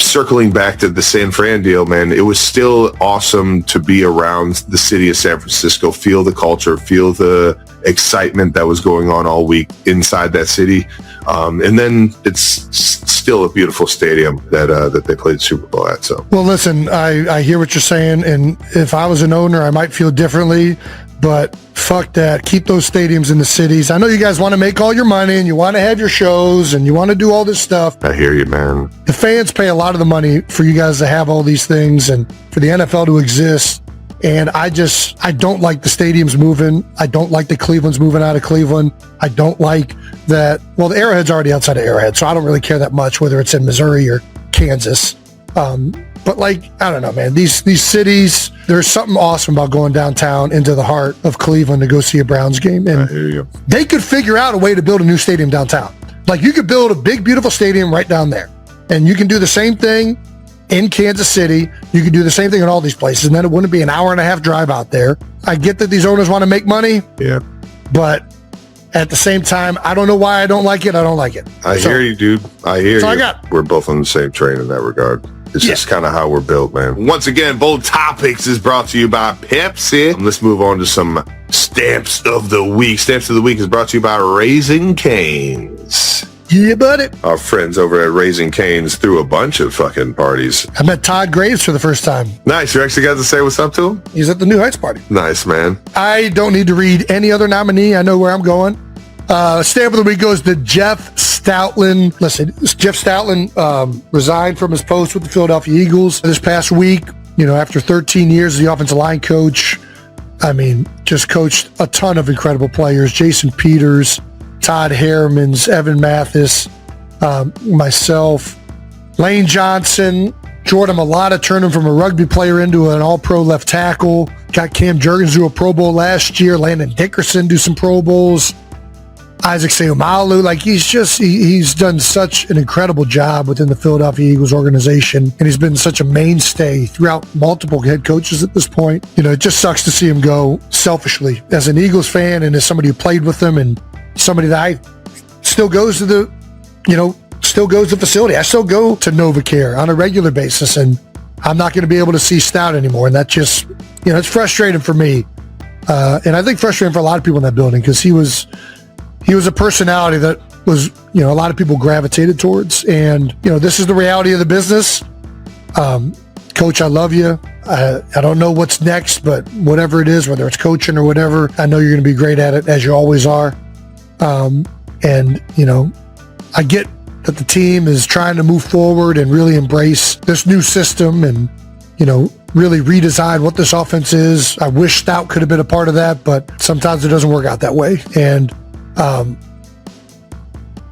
circling back to the San Fran deal, man, it was still awesome to be around the city of San Francisco, feel the culture, feel the excitement that was going on all week inside that city. And then it's still a beautiful stadium that they played the Super Bowl at. So, well, listen, I hear what you're saying. And if I was an owner, I might feel differently. But fuck that. Keep those stadiums in the cities. I know you guys want to make all your money and you want to have your shows and you want to do all this stuff. I hear you, man. The fans pay a lot of the money for you guys to have all these things and for the NFL to exist. And I don't like the stadiums moving. I don't like the Cleveland's moving out of Cleveland. I don't like that. Well, the Arrowhead's already outside of Arrowhead, so I don't really care that much whether it's in Missouri or Kansas. But I don't know, man, these cities, there's something awesome about going downtown into the heart of Cleveland to go see a Browns game. And I hear you. They could figure out a way to build a new stadium downtown. Like you could build a big, beautiful stadium right down there. And you can do the same thing in Kansas City. You could do the same thing in all these places. And then it wouldn't be an hour and a half drive out there. I get that these owners want to make money. Yeah. But at the same time, I don't know why I don't like it. I don't like it. I hear you, dude. I hear you. I got. We're both on the same train in that regard. It's just kind of how we're built, man. Once again, Bold Topics is brought to you by Pepsi. Let's move on to some Stamps of the Week. Stamps of the Week is brought to you by Raising Cane's. Yeah, buddy. Our friends over at Raising Cane's threw a bunch of fucking parties. I met Todd Graves for the first time. Nice. You actually got to say what's up to him? He's at the New Heights party. Nice, man. I don't need to read any other nominee. I know where I'm going. Stamp of the Week goes to Jeff Stoutland. Listen, Jeff Stoutland resigned from his post with the Philadelphia Eagles this past week. After 13 years as the offensive line coach, just coached a ton of incredible players. Jason Peters, Todd Hermans, Evan Mathis, myself, Lane Johnson, Jordan Mailata turned him from a rugby player into an all-pro left tackle. Got Cam Jurgens do a Pro Bowl last year. Landon Dickerson do some Pro Bowls. Isaac Seumalo, he's done such an incredible job within the Philadelphia Eagles organization, and he's been such a mainstay throughout multiple head coaches at this point. It just sucks to see him go selfishly. As an Eagles fan and as somebody who played with them and somebody that still goes to the facility. I still go to NovaCare on a regular basis, and I'm not going to be able to see Stout anymore, and that just, it's frustrating for me. And I think frustrating for a lot of people in that building because he was a personality that was, a lot of people gravitated towards. And, this is the reality of the business. Coach, I love you. I don't know what's next, but whatever it is, whether it's coaching or whatever, I know you're going to be great at it, as you always are. And, I get that the team is trying to move forward and really embrace this new system and, really redesign what this offense is. I wish Stout could have been a part of that, but sometimes it doesn't work out that way. And,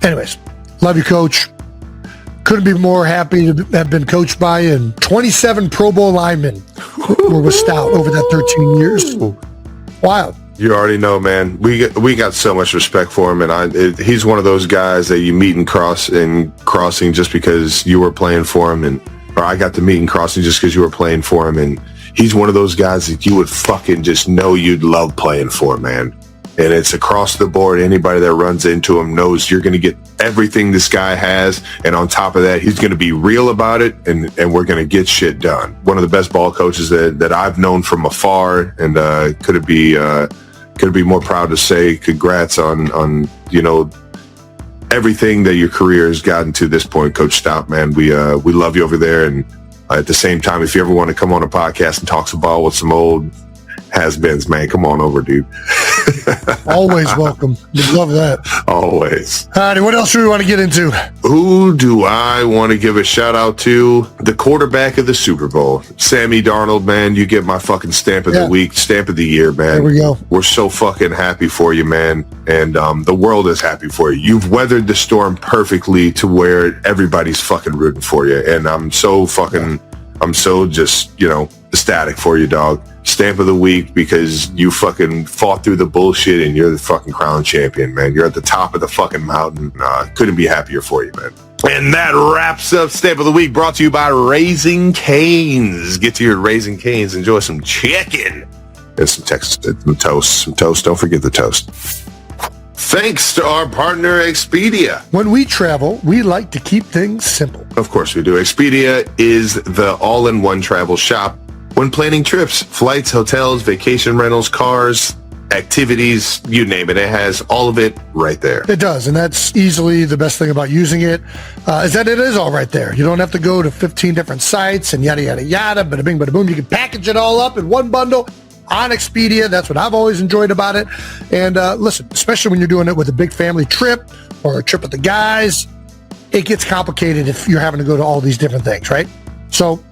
anyways, love you, Coach. Couldn't be more happy to have been coached by and 27 Pro Bowl linemen were with Stout over that 13 years. Wild. You already know, man. We got so much respect for him, and he's one of those guys that you meet in crossing just because you were playing for him, or I got to meet in crossing just because you were playing for him, and he's one of those guys that you would fucking just know you'd love playing for, man. And it's across the board. Anybody that runs into him knows you're going to get everything this guy has. And on top of that, he's going to be real about it. And we're going to get shit done. One of the best ball coaches that I've known from afar. And could it be Couldn't be more proud to say congrats on everything that your career has gotten to this point, Coach Stout, man. We love you over there. And at the same time, if you ever want to come on a podcast and talk some ball with some old has-beens, man, come on over, dude. Always welcome. We'd love that. Always. All right, what else do we want to get into? Who do I want to give a shout out to? The quarterback of the Super Bowl, Sammy Darnold, man. You get my fucking stamp of the week, stamp of the year, man. There we go. We're so fucking happy for you, man. And the world is happy for you. You've weathered the storm perfectly to where everybody's fucking rooting for you. And I'm so just, ecstatic for you, dog. Stamp of the week, because you fucking fought through the bullshit and you're the fucking crown champion, man. You're at the top of the fucking mountain. Couldn't be happier for you, man. And that wraps up Stamp of the Week, brought to you by Raising Cane's. Get to your Raising Cane's, enjoy some chicken and some toast. Don't forget the toast. Thanks to our partner, Expedia. When we travel, we like to keep things simple. Of course we do. Expedia is the all-in-one travel shop. When planning trips, flights, hotels, vacation rentals, cars, activities, you name it, it has all of it right there. It does, and that's easily the best thing about using it, is that it is all right there. You don't have to go to 15 different sites and yada, yada, yada, bada bing, bada boom. You can package it all up in one bundle on Expedia. That's what I've always enjoyed about it. And listen, especially when you're doing it with a big family trip or a trip with the guys, it gets complicated if you're having to go to all these different things, right? So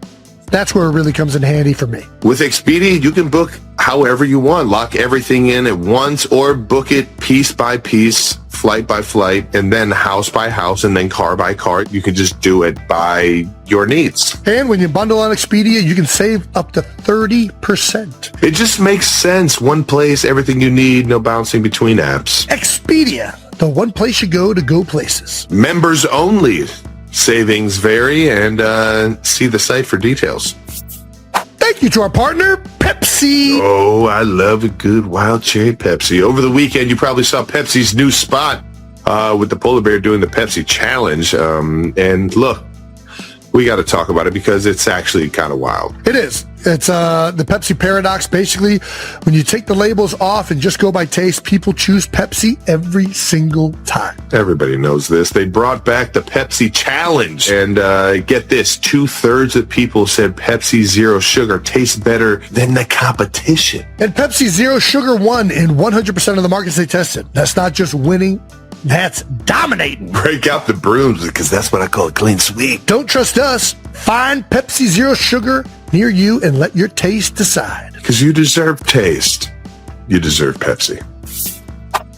that's where it really comes in handy for me. With Expedia, you can book however you want. Lock everything in at once or book it piece by piece, flight by flight, and then house by house, and then car by car. You can just do it by your needs. And when you bundle on Expedia, you can save up to 30%. It just makes sense. One place, everything you need, no bouncing between apps. Expedia, the one place you go to go places. Members only. Savings vary, and see the site for details. Thank you to our partner, Pepsi. Oh, I love a good wild cherry Pepsi. Over the weekend, you probably saw Pepsi's new spot with the polar bear doing the Pepsi challenge. And look, we got to talk about it because it's actually kind of wild. It is. It's the Pepsi paradox. Basically, when you take the labels off and just go by taste, people choose Pepsi every single time. Everybody knows this. They brought back the Pepsi challenge. And get this, 2/3 of people said Pepsi Zero Sugar tastes better than the competition. And Pepsi Zero Sugar won in 100% of the markets they tested. That's not just winning. That's dominating. Break out the brooms, because that's what I call a clean sweep. Don't trust us. Find Pepsi Zero Sugar near you and let your taste decide. Because you deserve taste. You deserve Pepsi.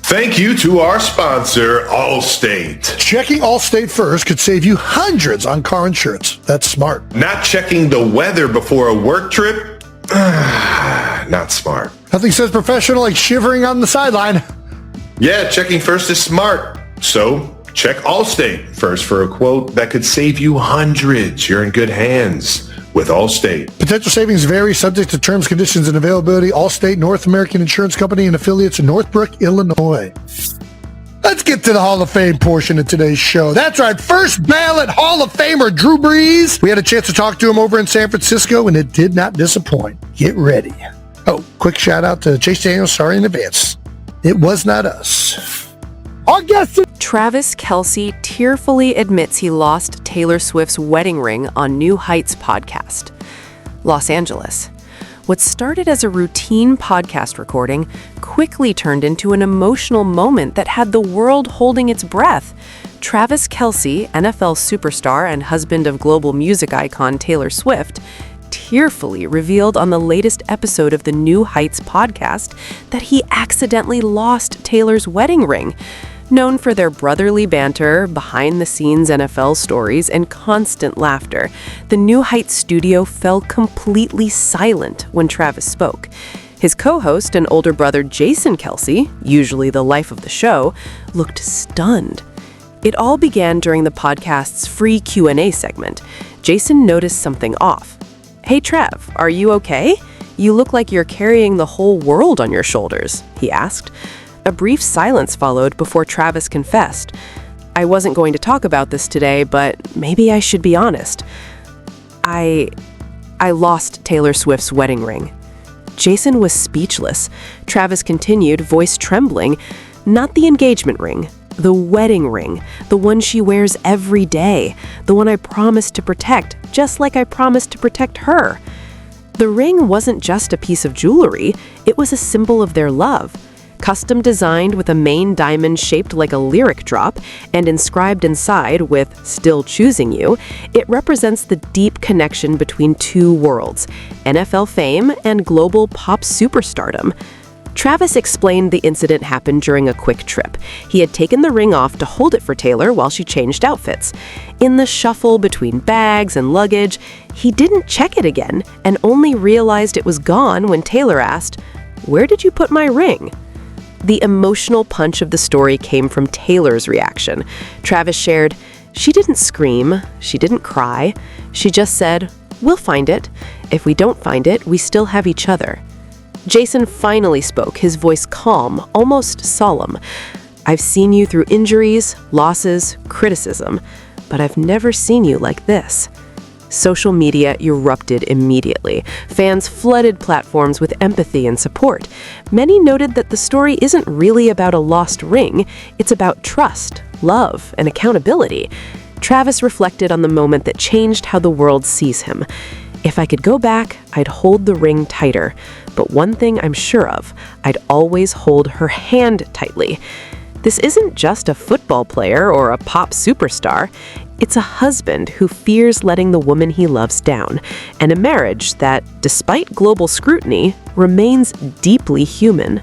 Thank you to our sponsor, Allstate. Checking Allstate first could save you hundreds on car insurance. That's smart. Not checking the weather before a work trip? Not smart. Nothing says professional like shivering on the sideline. Yeah, checking first is smart. So check Allstate first for a quote that could save you hundreds. You're in good hands with Allstate. Potential savings vary, subject to terms, conditions, and availability. Allstate, North American Insurance Company and affiliates in Northbrook, Illinois. Let's get to the Hall of Fame portion of today's show. That's right, first ballot Hall of Famer Drew Brees. We had a chance to talk to him over in San Francisco, and it did not disappoint. Get ready. Oh, quick shout out to Chase Daniels. Sorry in advance. It was not us. Our guest is Travis Kelce tearfully admits he lost Taylor Swift's wedding ring on New Heights podcast. Los Angeles. What started as a routine podcast recording quickly turned into an emotional moment that had the world holding its breath. Travis Kelce, NFL superstar and husband of global music icon Taylor Swift, tearfully revealed on the latest episode of the New Heights podcast that he accidentally lost Taylor's wedding ring. Known for their brotherly banter, behind-the-scenes NFL stories, and constant laughter, the New Heights studio fell completely silent when Travis spoke. His co-host and older brother Jason Kelce, usually the life of the show, looked stunned. It all began during the podcast's free Q&A segment. Jason noticed something off. "Hey Trav, are you okay? You look like you're carrying the whole world on your shoulders," he asked. A brief silence followed before Travis confessed. "I wasn't going to talk about this today, but maybe I should be honest. I lost Taylor Swift's wedding ring." Jason was speechless. Travis continued, voice trembling. Not the engagement ring, the wedding ring, the one she wears every day, the one I promised to protect, just like I promised to protect her. The ring wasn't just a piece of jewelry, it was a symbol of their love. Custom designed with a main diamond shaped like a lyric drop and inscribed inside with "Still Choosing You," it represents the deep connection between two worlds, NFL fame and global pop superstardom. Travis explained the incident happened during a quick trip. He had taken the ring off to hold it for Taylor while she changed outfits. In the shuffle between bags and luggage, he didn't check it again and only realized it was gone when Taylor asked, "Where did you put my ring?" The emotional punch of the story came from Taylor's reaction. Travis shared, "She didn't scream, she didn't cry. She just said, 'We'll find it. If we don't find it, we still have each other.'" Jason finally spoke, his voice calm, almost solemn. "I've seen you through injuries, losses, criticism, but I've never seen you like this." Social media erupted immediately. Fans flooded platforms with empathy and support. Many noted that the story isn't really about a lost ring, it's about trust, love, and accountability. Travis reflected on the moment that changed how the world sees him. "If I could go back, I'd hold the ring tighter. But one thing I'm sure of, I'd always hold her hand tightly." This isn't just a football player or a pop superstar. It's a husband who fears letting the woman he loves down, and a marriage that, despite global scrutiny, remains deeply human.